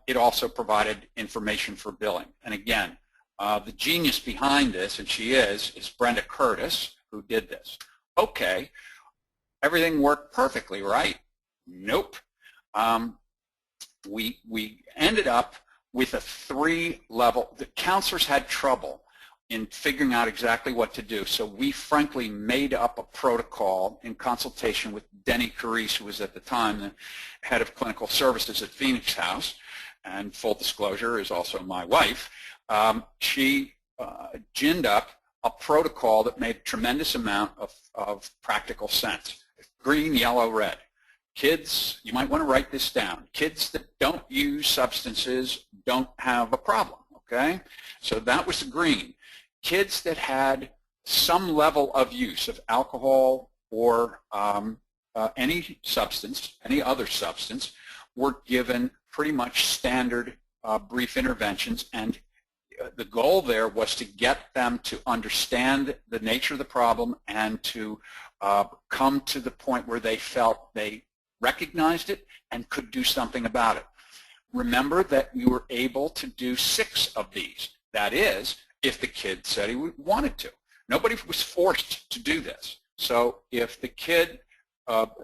[SPEAKER 4] It also provided information for billing. And again, the genius behind this, and she is Brenda Curtis, who did this. Okay, everything worked perfectly, right? Nope. We ended up with a 3-level. The counselors had trouble in figuring out exactly what to do, so we frankly made up a protocol in consultation with Denny Carice, who was at the time the head of clinical services at Phoenix House, and full disclosure is also my wife. She ginned up a protocol that made a tremendous amount of practical sense. Green, yellow, red. Kids, you might want to write this down. Kids that don't use substances don't have a problem, okay? So that was the green. Kids that had some level of use of alcohol or any substance, any other substance, were given pretty much standard brief interventions, and the goal there was to get them to understand the nature of the problem and to come to the point where they felt they recognized it and could do something about it. Remember that you were able to do 6 of these. That is, if the kid said he wanted to. Nobody was forced to do this. So if the kid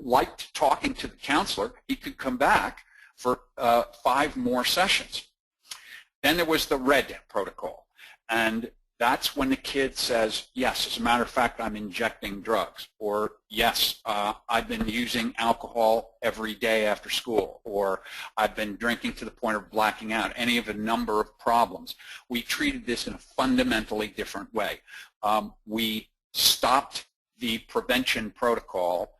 [SPEAKER 4] liked talking to the counselor, he could come back for 5 more sessions. Then there was the red protocol, and that's when the kid says, yes, as a matter of fact, I'm injecting drugs, or yes, I've been using alcohol every day after school, or I've been drinking to the point of blacking out, any of a number of problems. We treated this in a fundamentally different way. We stopped the prevention protocol,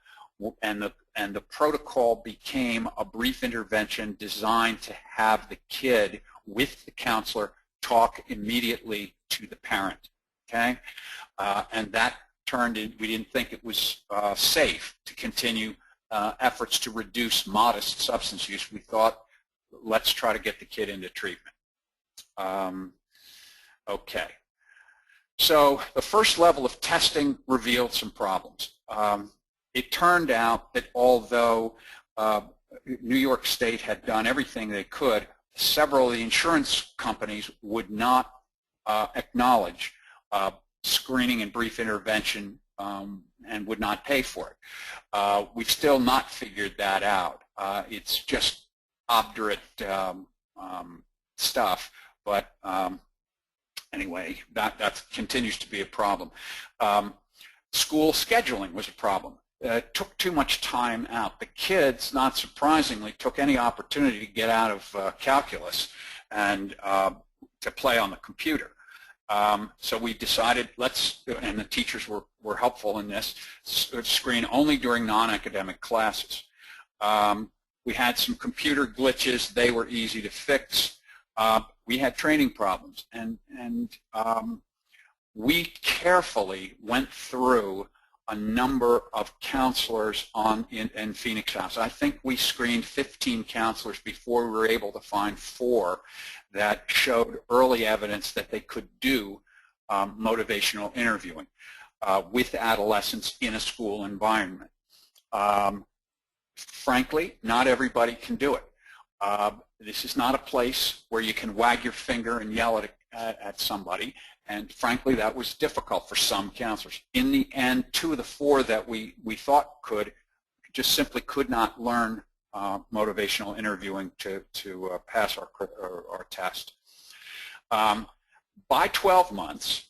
[SPEAKER 4] and the protocol became a brief intervention designed to have the kid with the counselor talk immediately to the parent, okay? And that turned in, we didn't think it was safe to continue efforts to reduce modest substance use. We thought, let's try to get the kid into treatment. Okay. So the first level of testing revealed some problems. It turned out that although New York State had done everything they could, several of the insurance companies would not acknowledge screening and brief intervention and would not pay for it. We've still not figured that out. It's just obdurate stuff, but anyway, that continues to be a problem. School scheduling was a problem. It took too much time out. The kids, not surprisingly, took any opportunity to get out of calculus and to play on the computer. So we decided and the teachers were helpful in this, screen only during non-academic classes. We had some computer glitches. They were easy to fix. We had training problems, and we carefully went through a number of counselors in Phoenix House. I think we screened 15 counselors before we were able to find 4 that showed early evidence that they could do motivational interviewing with adolescents in a school environment. Frankly, not everybody can do it. This is not a place where you can wag your finger and yell at somebody, and frankly, that was difficult for some counselors. In the end, 2 of the 4 that we thought just simply could not learn motivational interviewing to pass our test. By 12 months,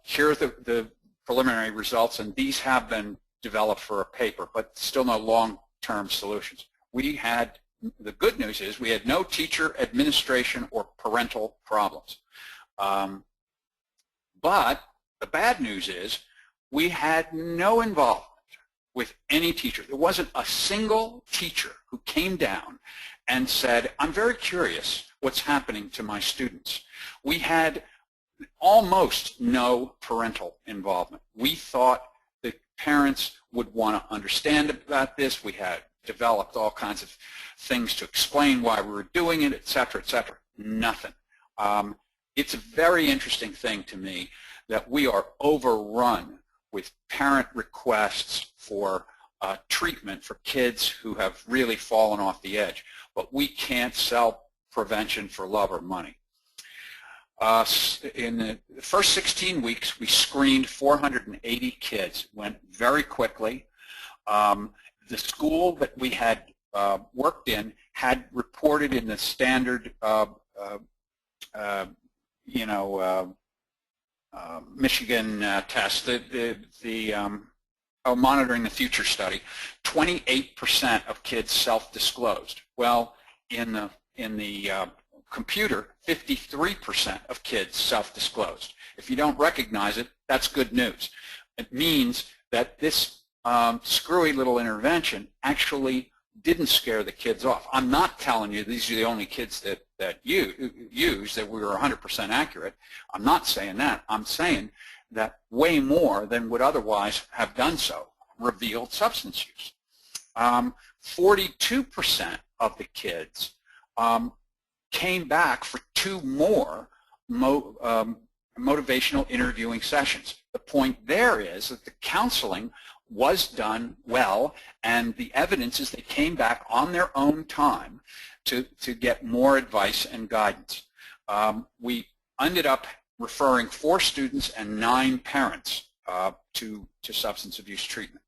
[SPEAKER 4] here are the preliminary results, and these have been developed for a paper, but still no long-term solutions. The good news is we had no teacher, administration, or parental problems. But the bad news is we had no involvement with any teacher. There wasn't a single teacher who came down and said, I'm very curious what's happening to my students. We had almost no parental involvement. We thought the parents would want to understand about this. We had developed all kinds of things to explain why we were doing it, et cetera, et cetera. Nothing. It's a very interesting thing to me that we are overrun with parent requests for treatment for kids who have really fallen off the edge, but we can't sell prevention for love or money. In the first 16 weeks, we screened 480 kids. Went very quickly. The school that we had worked in had reported in the standard, Michigan test, monitoring the future study. 28% of kids self-disclosed. Well, in the computer, 53% of kids self-disclosed. If you don't recognize it, that's good news. It means that this screwy little intervention actually didn't scare the kids off. I'm not telling you these are the only kids that use, that we were 100% accurate. I'm not saying that. I'm saying that way more than would otherwise have done so revealed substance use. 42% of the kids came back for 2 more motivational interviewing sessions. The point there is that the counseling was done well, and the evidence is they came back on their own time to get more advice and guidance. We ended up referring 4 students and 9 parents to substance abuse treatment.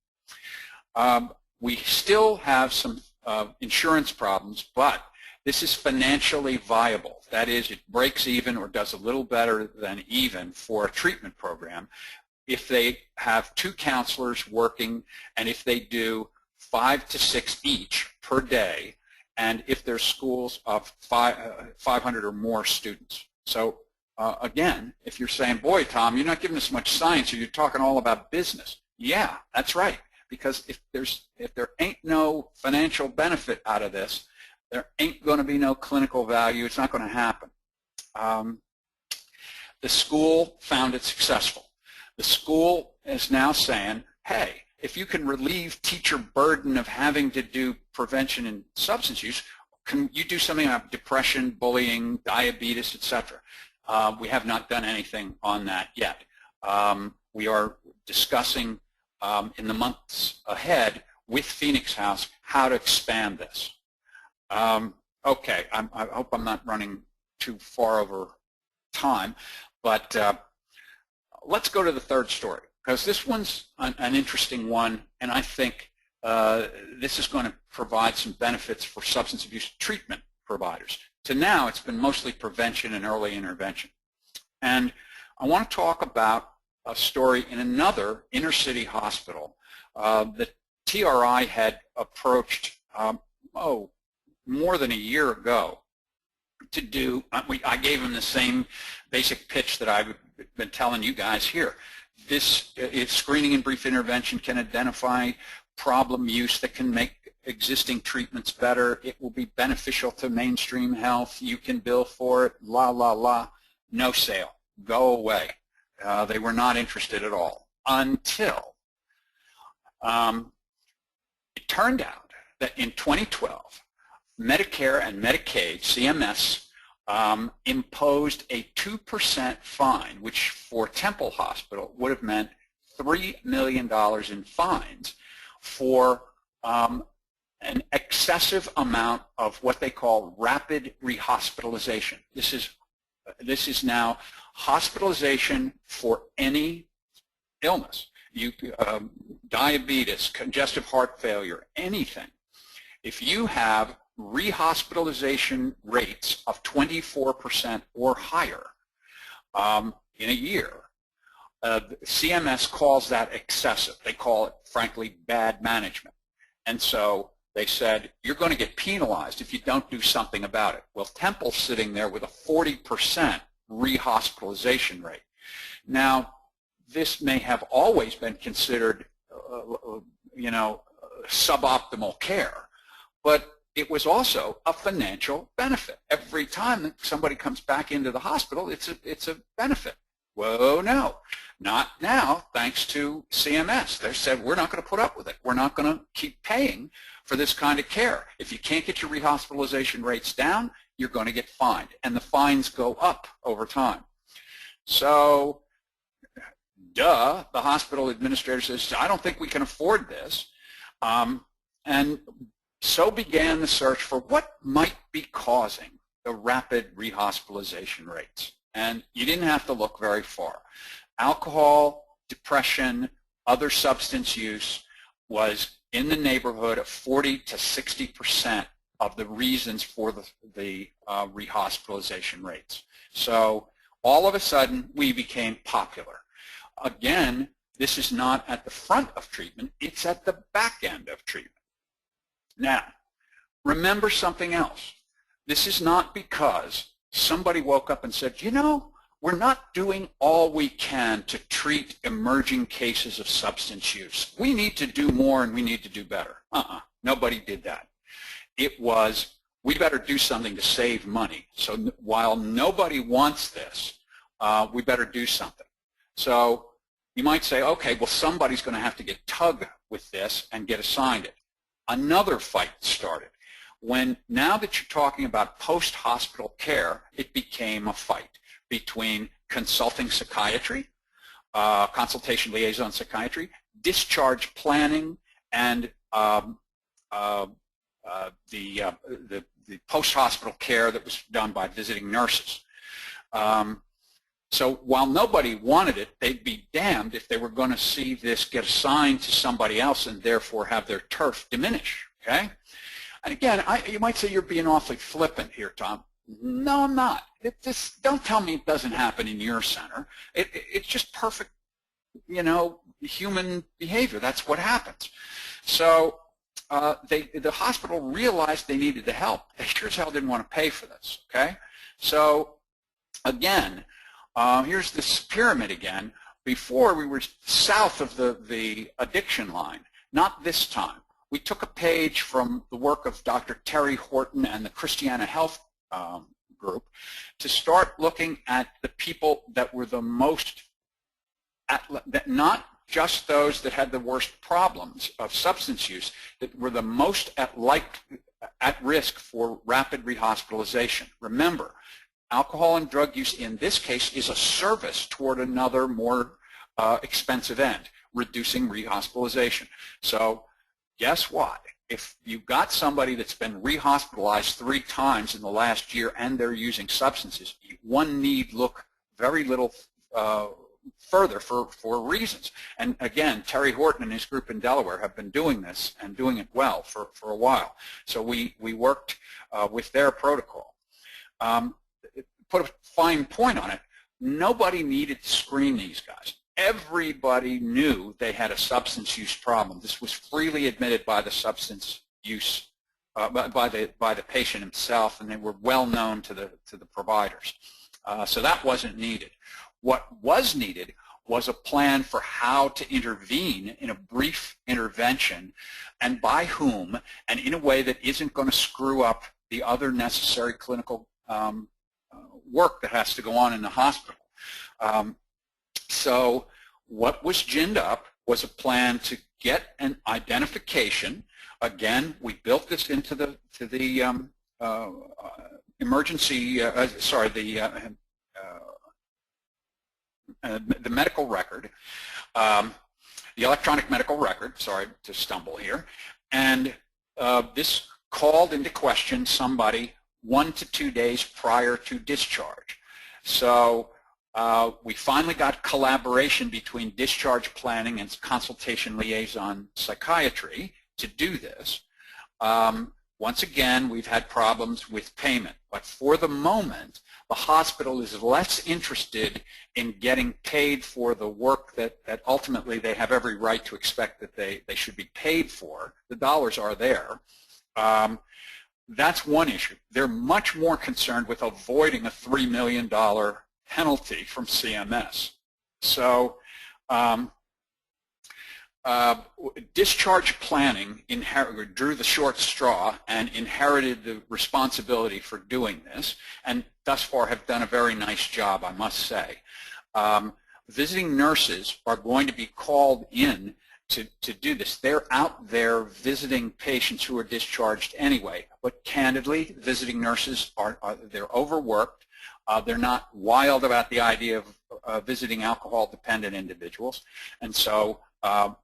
[SPEAKER 4] We still have some insurance problems, but this is financially viable. That is, it breaks even or does a little better than even for a treatment program if they have 2 counselors working, and if they do 5 to 6 each per day, and if there's schools of 500 or more students. So again, if you're saying, boy, Tom, you're not giving us much science, or you're talking all about business. Yeah, that's right. Because if there ain't no financial benefit out of this, there ain't going to be no clinical value. It's not going to happen. The school found it successful. The school is now saying, hey, if you can relieve teacher burden of having to do prevention and substance use, can you do something about depression, bullying, diabetes, etc.? We have not done anything on that yet. We are discussing in the months ahead with Phoenix House how to expand this. Okay, I hope I'm not running too far over time, but let's go to the third story, because this one's an interesting one, and I think this is going to provide some benefits for substance abuse treatment providers. To now, it's been mostly prevention and early intervention. And I want to talk about a story in another inner-city hospital. The TRI had approached, more than a year ago, to do, I gave them the same basic pitch that I've been telling you guys here. This screening and brief intervention can identify problem use that can make existing treatments better. It will be beneficial to mainstream health. You can bill for it, la, la, la. No sale. Go away. They were not interested at all until it turned out that in 2012, Medicare and Medicaid, CMS, imposed a 2% fine, which for Temple Hospital would have meant $3 million in fines for an excessive amount of what they call rapid rehospitalization. This is now hospitalization for any illness, diabetes, congestive heart failure, anything. If you have rehospitalization rates of 24% or higher in a year, CMS calls that excessive. They call it, frankly, bad management. And so they said, you're going to get penalized if you don't do something about it. Well, Temple's sitting there with a 40% rehospitalization rate. Now, this may have always been considered, suboptimal care, but it was also a financial benefit. Every time that somebody comes back into the hospital, it's a benefit. Whoa, no, not now, thanks to CMS. They said, we're not going to put up with it. We're not going to keep paying for this kind of care. If you can't get your rehospitalization rates down, you're going to get fined, and the fines go up over time. So, the hospital administrator says, I don't think we can afford this, and so began the search for what might be causing the rapid rehospitalization rates. And you didn't have to look very far. Alcohol, depression, other substance use was in the neighborhood of 40 to 60% of the reasons for the rehospitalization rates. So all of a sudden, we became popular. Again, this is not at the front of treatment, it's at the back end of treatment. Now, remember something else. This is not because somebody woke up and said, we're not doing all we can to treat emerging cases of substance use. We need to do more and we need to do better. Nobody did that. It was, we better do something to save money. So while nobody wants this, we better do something. So you might say, okay, well, somebody's going to have to get tugged with this and get assigned it. Another fight started. Now that you're talking about post-hospital care, it became a fight between consulting psychiatry, consultation liaison psychiatry, discharge planning, and the post-hospital care that was done by visiting nurses. So while nobody wanted it, they'd be damned if they were going to see this get assigned to somebody else and therefore have their turf diminish, okay? And again, you might say you're being awfully flippant here, Tom. No, I'm not. Don't tell me it doesn't happen in your center. It's just perfect, human behavior. That's what happens. So the hospital realized they needed the help. They sure as hell didn't want to pay for this, okay? So again, here's this pyramid again. Before, we were south of the addiction line. Not this time. We took a page from the work of Dr. Terry Horton and the Christiana Health group to start looking at the people that were the most, not just those that had the worst problems of substance use, that were the most at risk for rapid rehospitalization. Remember, alcohol and drug use in this case is a service toward another more expensive end, reducing rehospitalization. So guess what? If you've got somebody that's been rehospitalized 3 times in the last year and they're using substances, one need look very little further for reasons. And again, Terry Horton and his group in Delaware have been doing this and doing it well for a while. So we worked with their protocol. Put a fine point on it, nobody needed to screen these guys. Everybody knew they had a substance use problem. This was freely admitted by the substance use by the patient himself, and they were well known to the providers. So that wasn't needed. What was needed was a plan for how to intervene in a brief intervention, and by whom, and in a way that isn't going to screw up the other necessary clinical work that has to go on in the hospital. So what was ginned up was a plan to get an identification. Again, we built this into the emergency, the medical record, the electronic medical record, sorry to stumble here, and this called into question somebody 1 to 2 days prior to discharge. So we finally got collaboration between discharge planning and consultation liaison psychiatry to do this. Once again, we've had problems with payment, but for the moment, the hospital is less interested in getting paid for the work that ultimately they have every right to expect that they should be paid for. The dollars are there. That's one issue. They're much more concerned with avoiding a $3 million penalty from CMS. So discharge planning drew the short straw and inherited the responsibility for doing this, and thus far have done a very nice job, I must say. Visiting nurses are going to be called in to do this. They're out there visiting patients who are discharged anyway, but candidly, visiting nurses they're overworked. They're not wild about the idea of visiting alcohol-dependent individuals, and so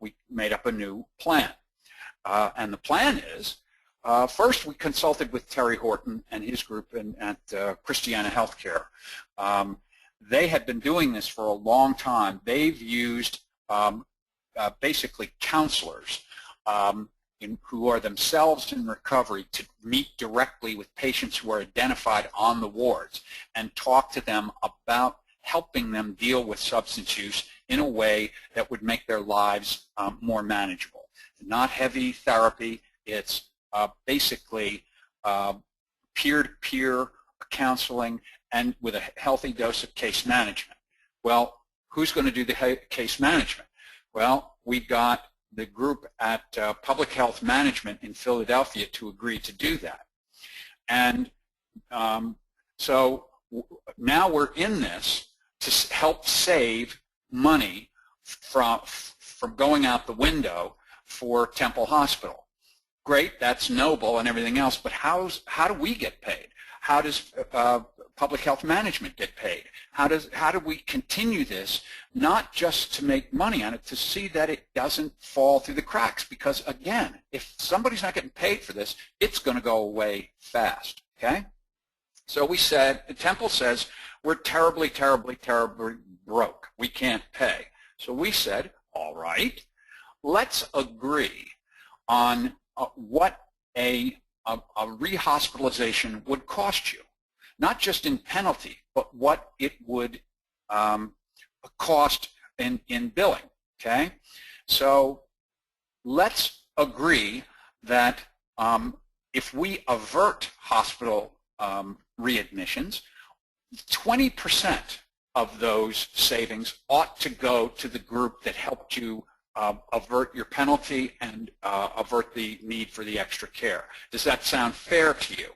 [SPEAKER 4] we made up a new plan. And the plan is, first we consulted with Terry Horton and his group at Christiana Healthcare. They had been doing this for a long time. They've used basically counselors who are themselves in recovery to meet directly with patients who are identified on the wards and talk to them about helping them deal with substance use in a way that would make their lives more manageable. Not heavy therapy, it's basically peer-to-peer counseling and with a healthy dose of case management. Well, who's going to do the case management? Well, we got the group at Public Health Management in Philadelphia to agree to do that. And so now we're in this to help save money from going out the window for Temple Hospital. Great, that's noble and everything else, but how do we get paid? How does Public Health Management get paid? How do we continue this, not just to make money on it, to see that it doesn't fall through the cracks? Because again, if somebody's not getting paid for this, it's going to go away fast, okay? So we said, Temple says, we're terribly, terribly, terribly broke. We can't pay. So we said, all right, let's agree on what a rehospitalization would cost you. Not just in penalty, but what it would cost in billing, okay? So let's agree that if we avert hospital readmissions, 20% of those savings ought to go to the group that helped you avert your penalty and avert the need for the extra care. Does that sound fair to you?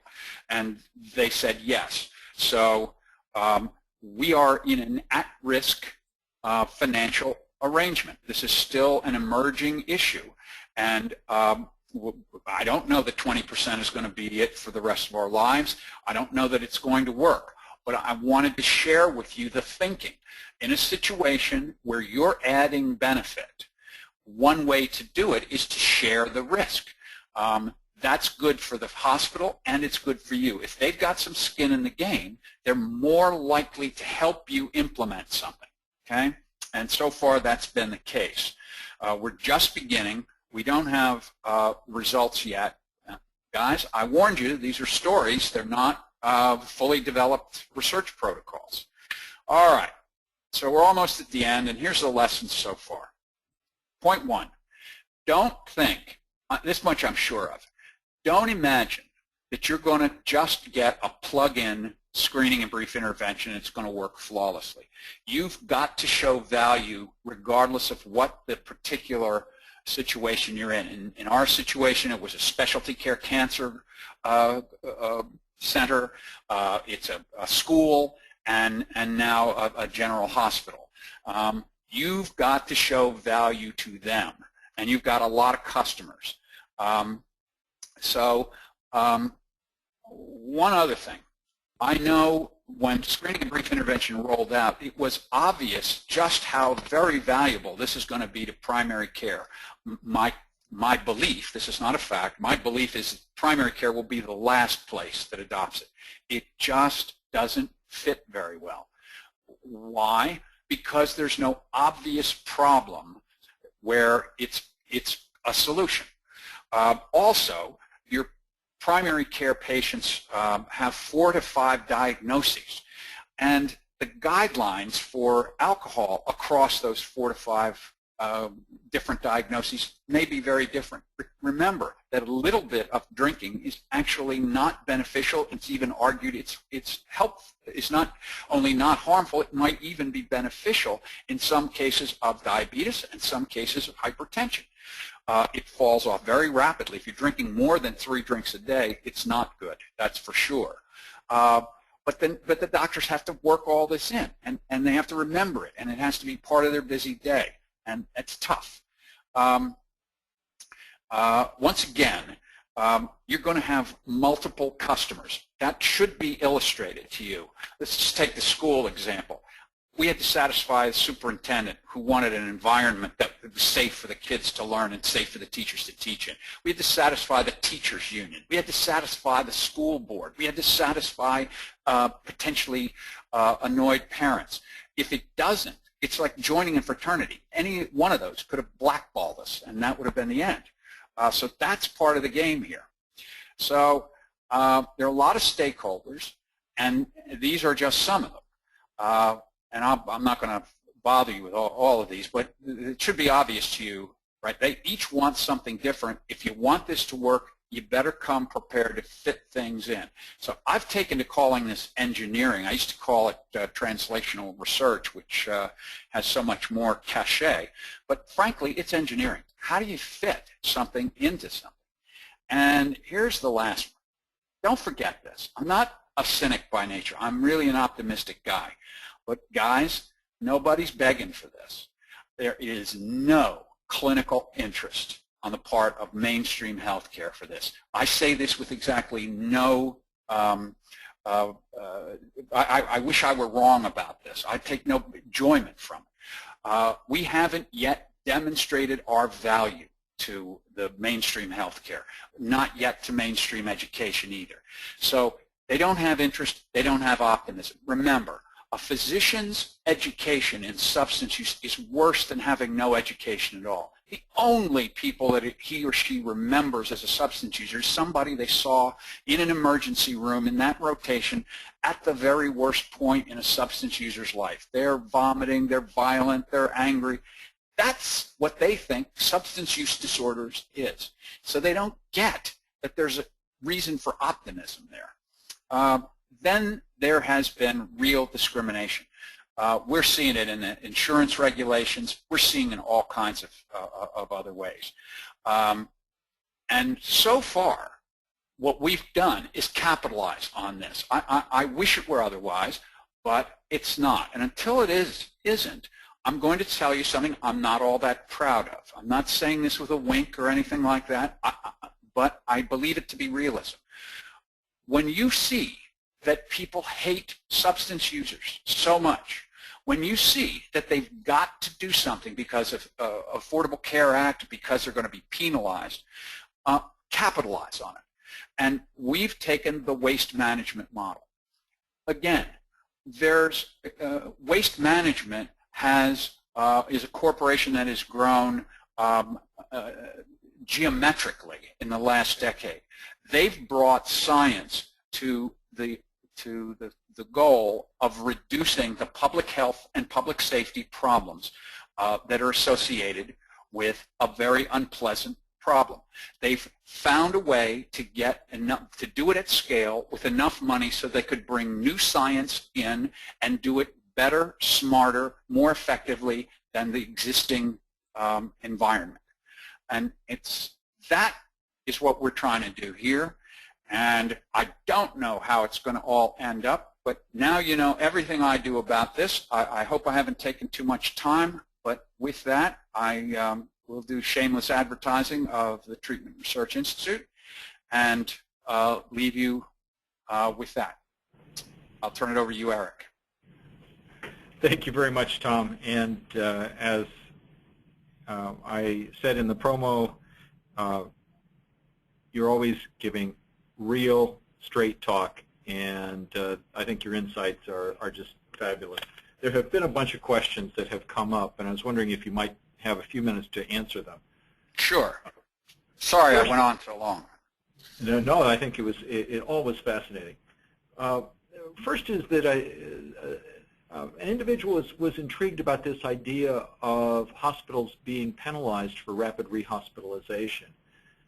[SPEAKER 4] And they said yes. So we are in an at-risk financial arrangement. This is still an emerging issue. And I don't know that 20% is going to be it for the rest of our lives. I don't know that it's going to work. But I wanted to share with you the thinking. In a situation where you're adding benefit, one way to do it is to share the risk. That's good for the hospital and it's good for you. If they've got some skin in the game, they're more likely to help you implement something, okay? And so far that's been the case. We're just beginning. We don't have results yet. Guys, I warned you, these are stories. They're not fully developed research protocols. All right, so we're almost at the end, and here's the lesson so far. Point one, don't think, this much I'm sure of, don't imagine that you're going to just get a plug-in screening and brief intervention and it's going to work flawlessly. You've got to show value regardless of what the particular situation you're in. In our situation, it was a specialty care cancer center, it's a school, and now a general hospital. You've got to show value to them, and you've got a lot of customers. One other thing. I know when screening and brief intervention rolled out, it was obvious just how very valuable this is going to be to primary care. My belief, this is not a fact, my belief is primary care will be the last place that adopts it. It just doesn't fit very well. Why? Because there's no obvious problem where it's a solution. Also, your primary care patients have 4 to 5 diagnoses, and the guidelines for alcohol across those 4 to 5 different diagnoses may be very different. Remember that a little bit of drinking is actually not beneficial. It's even argued it's not only not harmful, it might even be beneficial in some cases of diabetes and some cases of hypertension. It falls off very rapidly. If you're drinking more than 3 drinks a day, it's not good, that's for sure. But the doctors have to work all this in, and they have to remember it, and it has to be part of their busy day, and it's tough. Once again, you're going to have multiple customers. That should be illustrated to you. Let's just take the school example. We had to satisfy the superintendent who wanted an environment that was safe for the kids to learn and safe for the teachers to teach in. We had to satisfy the teachers union. We had to satisfy the school board. We had to satisfy potentially annoyed parents. If it doesn't, it's like joining a fraternity. Any one of those could have blackballed us, and that would have been the end. So that's part of the game here. So there are a lot of stakeholders, and these are just some of them. And I'm not going to bother you with all of these, but it should be obvious to you, right? They each want something different. If you want this to work, you better come prepared to fit things in. So I've taken to calling this engineering. I used to call it translational research, which has so much more cachet. But frankly, it's engineering. How do you fit something into something? And here's the last one. Don't forget this. I'm not a cynic by nature. I'm really an optimistic guy. But guys, nobody's begging for this. There is no clinical interest on the part of mainstream healthcare for this. I say this with exactly no, I wish I were wrong about this. I take no enjoyment from it. We haven't yet demonstrated our value to the mainstream healthcare, not yet to mainstream education either. So they don't have interest, they don't have optimism. Remember, a physician's education in substance use is worse than having no education at all. The only people that he or she remembers as a substance user is somebody they saw in an emergency room in that rotation at the very worst point in a substance user's life. They're vomiting, they're violent, they're angry. That's what they think substance use disorders is. So they don't get that there's a reason for optimism there. Then there has been real discrimination. We're seeing it in the insurance regulations. We're seeing it in all kinds of other ways. And so far, what we've done is capitalize on this. I wish it were otherwise, but it's not. And until it isn't, I'm going to tell you something I'm not all that proud of. I'm not saying this with a wink or anything like that, but I believe it to be realism. When you see that people hate substance users so much, when you see that they've got to do something because of Affordable Care Act, because they're going to be penalized, capitalize on it. And we've taken the waste management model. Again, there's waste management is a corporation that has grown geometrically in the last decade. They've brought science to the goal of reducing the public health and public safety problems that are associated with a very unpleasant problem. They've found a way to get enough, to do it at scale with enough money so they could bring new science in and do it better, smarter, more effectively than the existing environment. And that is what we're trying to do here. And I don't know how it's going to all end up, but now you know everything I do about this. I hope I haven't taken too much time, but with that, I will do shameless advertising of the Treatment Research Institute and leave you with that. I'll turn it over to you, Eric.
[SPEAKER 1] Thank you very much, Tom. And as I said in the promo, you're always giving real, straight talk, and I think your insights are just fabulous. There have been a bunch of questions that have come up, and I was wondering if you might have a few minutes to answer them.
[SPEAKER 4] Sure. Sorry I went on so long.
[SPEAKER 1] No, I think it all was fascinating. First is that an individual was intrigued about this idea of hospitals being penalized for rapid rehospitalization.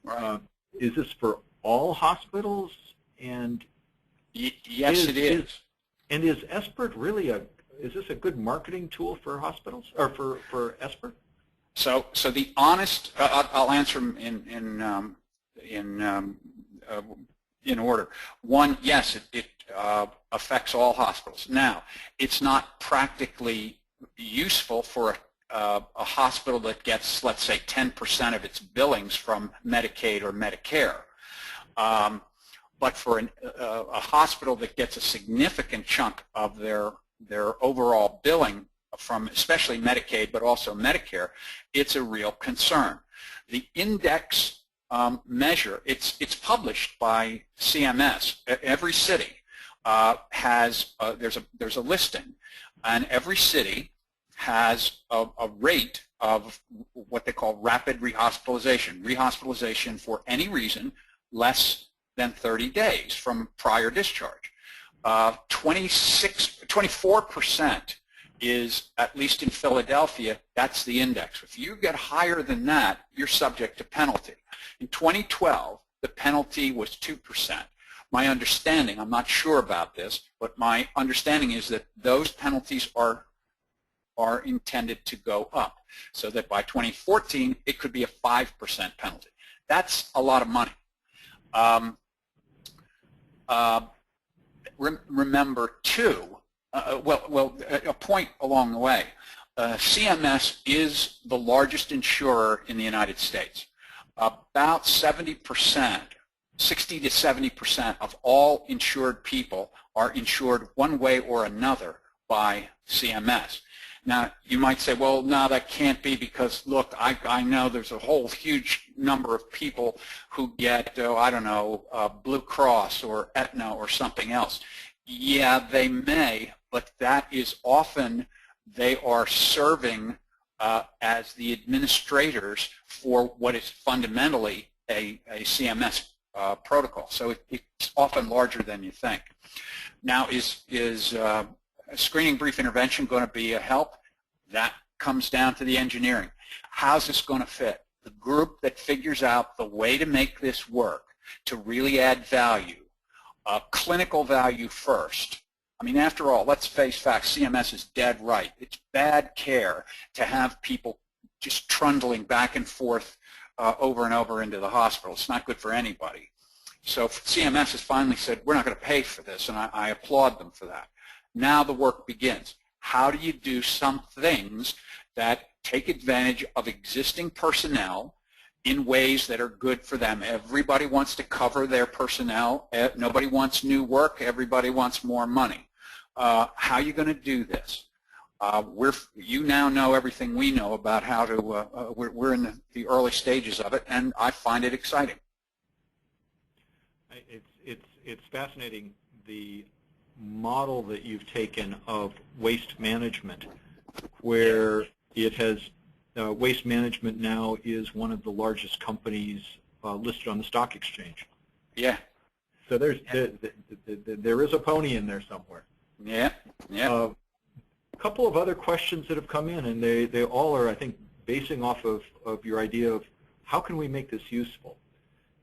[SPEAKER 4] Right.
[SPEAKER 1] Is this for all hospitals? And
[SPEAKER 4] yes, it is.
[SPEAKER 1] And is SBIRT really is this a good marketing tool for hospitals or for SBIRT? So
[SPEAKER 4] the honest, I'll answer them in order. One, yes, it affects all hospitals. Now, it's not practically useful for a hospital that gets, let's say, 10% of its billings from Medicaid or Medicare. But for a hospital that gets a significant chunk of their overall billing from especially Medicaid but also Medicare, it's a real concern. The index measure, it's published by CMS. Every city has, there's a listing, and every city has a rate of what they call rapid rehospitalization. Rehospitalization for any reason less than 30 days from prior discharge. 24% is, at least in Philadelphia, that's the index. If you get higher than that, you're subject to penalty. In 2012, the penalty was 2%. My understanding, I'm not sure about this, but my understanding is that those penalties are intended to go up, so that by 2014, it could be a 5% penalty. That's a lot of money. Remember, too, a point along the way, CMS is the largest insurer in the United States. About 70%, 60 to 70% of all insured people are insured one way or another by CMS. Now, you might say, well, no, that can't be because, look, I know there's a whole huge number of people who get, I don't know, Blue Cross or Aetna or something else. Yeah, they may, but that is often they are serving as the administrators for what is fundamentally a CMS protocol. So it's often larger than you think. Now, is screening brief intervention going to be a help? That comes down to the engineering. How's this going to fit? The group that figures out the way to make this work, to really add value, clinical value first. I mean, after all, let's face facts, CMS is dead right. It's bad care to have people just trundling back and forth over and over into the hospital. It's not good for anybody. So CMS has finally said, we're not going to pay for this, and I applaud them for that. Now the work begins. How do you do some things that take advantage of existing personnel in ways that are good for them? Everybody wants to cover their personnel. Nobody wants new work. Everybody wants more money. How are you going to do this? You now know everything we know about how to, we're in the early stages of it, and I find it exciting.
[SPEAKER 1] It's fascinating, the model that you've taken of waste management, where it has, waste management now is one of the largest companies listed on the stock exchange.
[SPEAKER 4] Yeah.
[SPEAKER 1] So there is a pony in there somewhere.
[SPEAKER 4] Yeah, yeah.
[SPEAKER 1] A couple of other questions that have come in, and they all are, I think, basing off of your idea of how can we make this useful?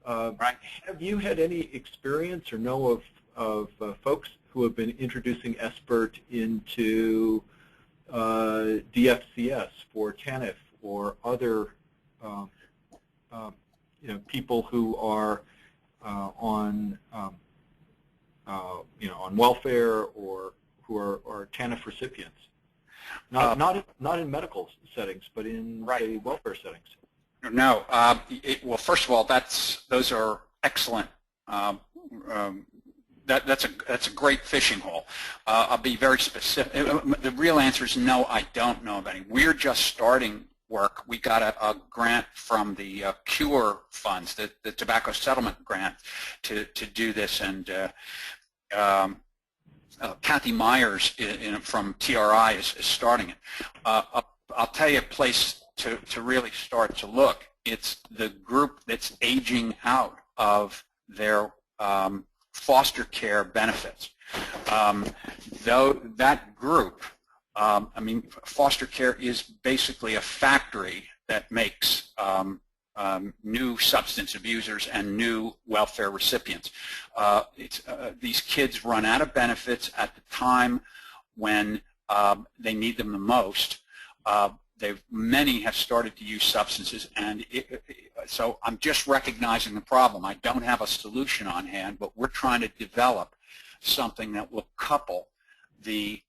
[SPEAKER 4] Right.
[SPEAKER 1] Have you had any experience or know of folks who have been introducing SBIRT into DFCS for TANF or other people who are on on welfare or who are TANF recipients? Not in medical settings, but in say, welfare settings.
[SPEAKER 4] No. Well, first of all, those are excellent. That's a great fishing hole. I'll be very specific. The real answer is no, I don't know of any. We're just starting work. We got a grant from the CURE funds, the Tobacco Settlement Grant, to do this, and Kathy Myers from TRI is starting it. I'll tell you a place to really start to look. It's the group that's aging out of their foster care benefits. Though that group, I mean, foster care is basically a factory that makes new substance abusers and new welfare recipients. These kids run out of benefits at the time when they need them the most. Many have started to use substances, and so I'm just recognizing the problem. I don't have a solution on hand, but we're trying to develop something that will couple the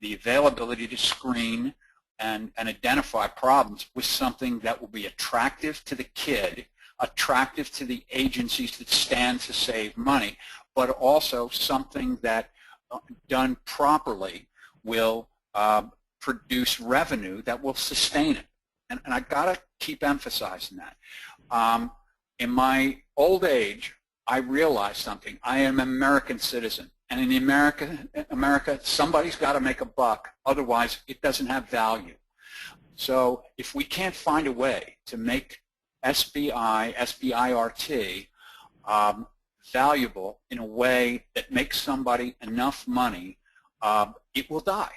[SPEAKER 4] availability to screen and identify problems with something that will be attractive to the kid, attractive to the agencies that stand to save money, but also something that, done properly, will produce revenue that will sustain it. And I got to keep emphasizing that. In my old age, I realized something. I am an American citizen. And in America, somebody's got to make a buck. Otherwise, it doesn't have value. So if we can't find a way to make SBI, SBIRT, valuable in a way that makes somebody enough money, it will die.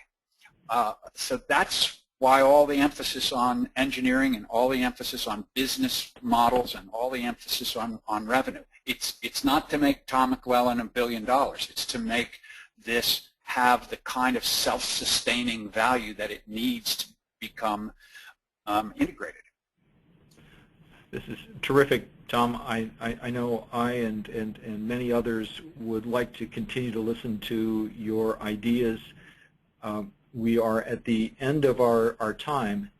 [SPEAKER 4] So that's why all the emphasis on engineering and all the emphasis on business models and all the emphasis on revenue. It's not to make Tom McLellan $1 billion. It's to make this have the kind of self-sustaining value that it needs to become integrated.
[SPEAKER 1] This is terrific, Tom. I know I and many others would like to continue to listen to your ideas. We are at the end of our time,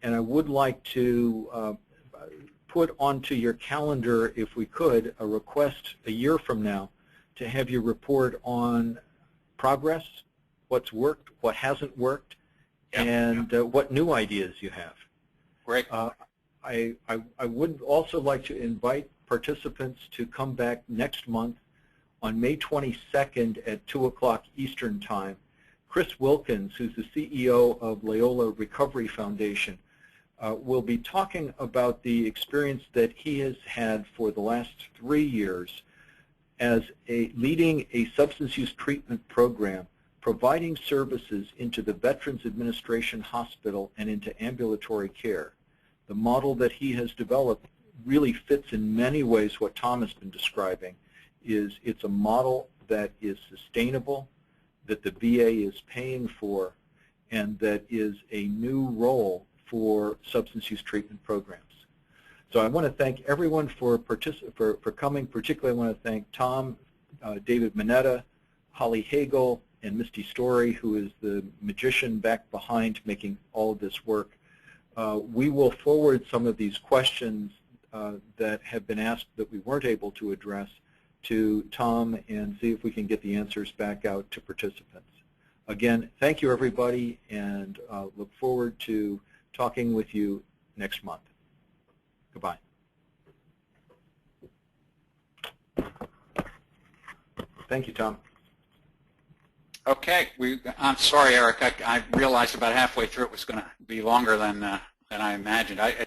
[SPEAKER 1] and I would like to put onto your calendar, if we could, a request a year from now to have you report on progress, what's worked, what hasn't worked, and what new ideas you have.
[SPEAKER 4] Great.
[SPEAKER 1] I would also like to invite participants to come back next month on May 22nd at 2 o'clock Eastern Time. Chris Wilkins, who's the CEO of Loyola Recovery Foundation, will be talking about the experience that he has had for the last 3 years as leading a substance use treatment program, providing services into the Veterans Administration Hospital and into ambulatory care. The model that he has developed really fits in many ways what Tom has been describing. It's a model that is sustainable, that the VA is paying for, and that is a new role for substance use treatment programs. So I want to thank everyone for coming. Particularly, I want to thank Tom, David Mineta, Holly Hagel, and Misty Story, who is the magician back behind making all of this work. We will forward some of these questions that have been asked that we weren't able to address to Tom and see if we can get the answers back out to participants. Again, thank you, everybody, and look forward to talking with you next month. Goodbye. Thank you, Tom.
[SPEAKER 4] Okay. I'm sorry, Eric. I realized about halfway through it was going to be longer than I imagined.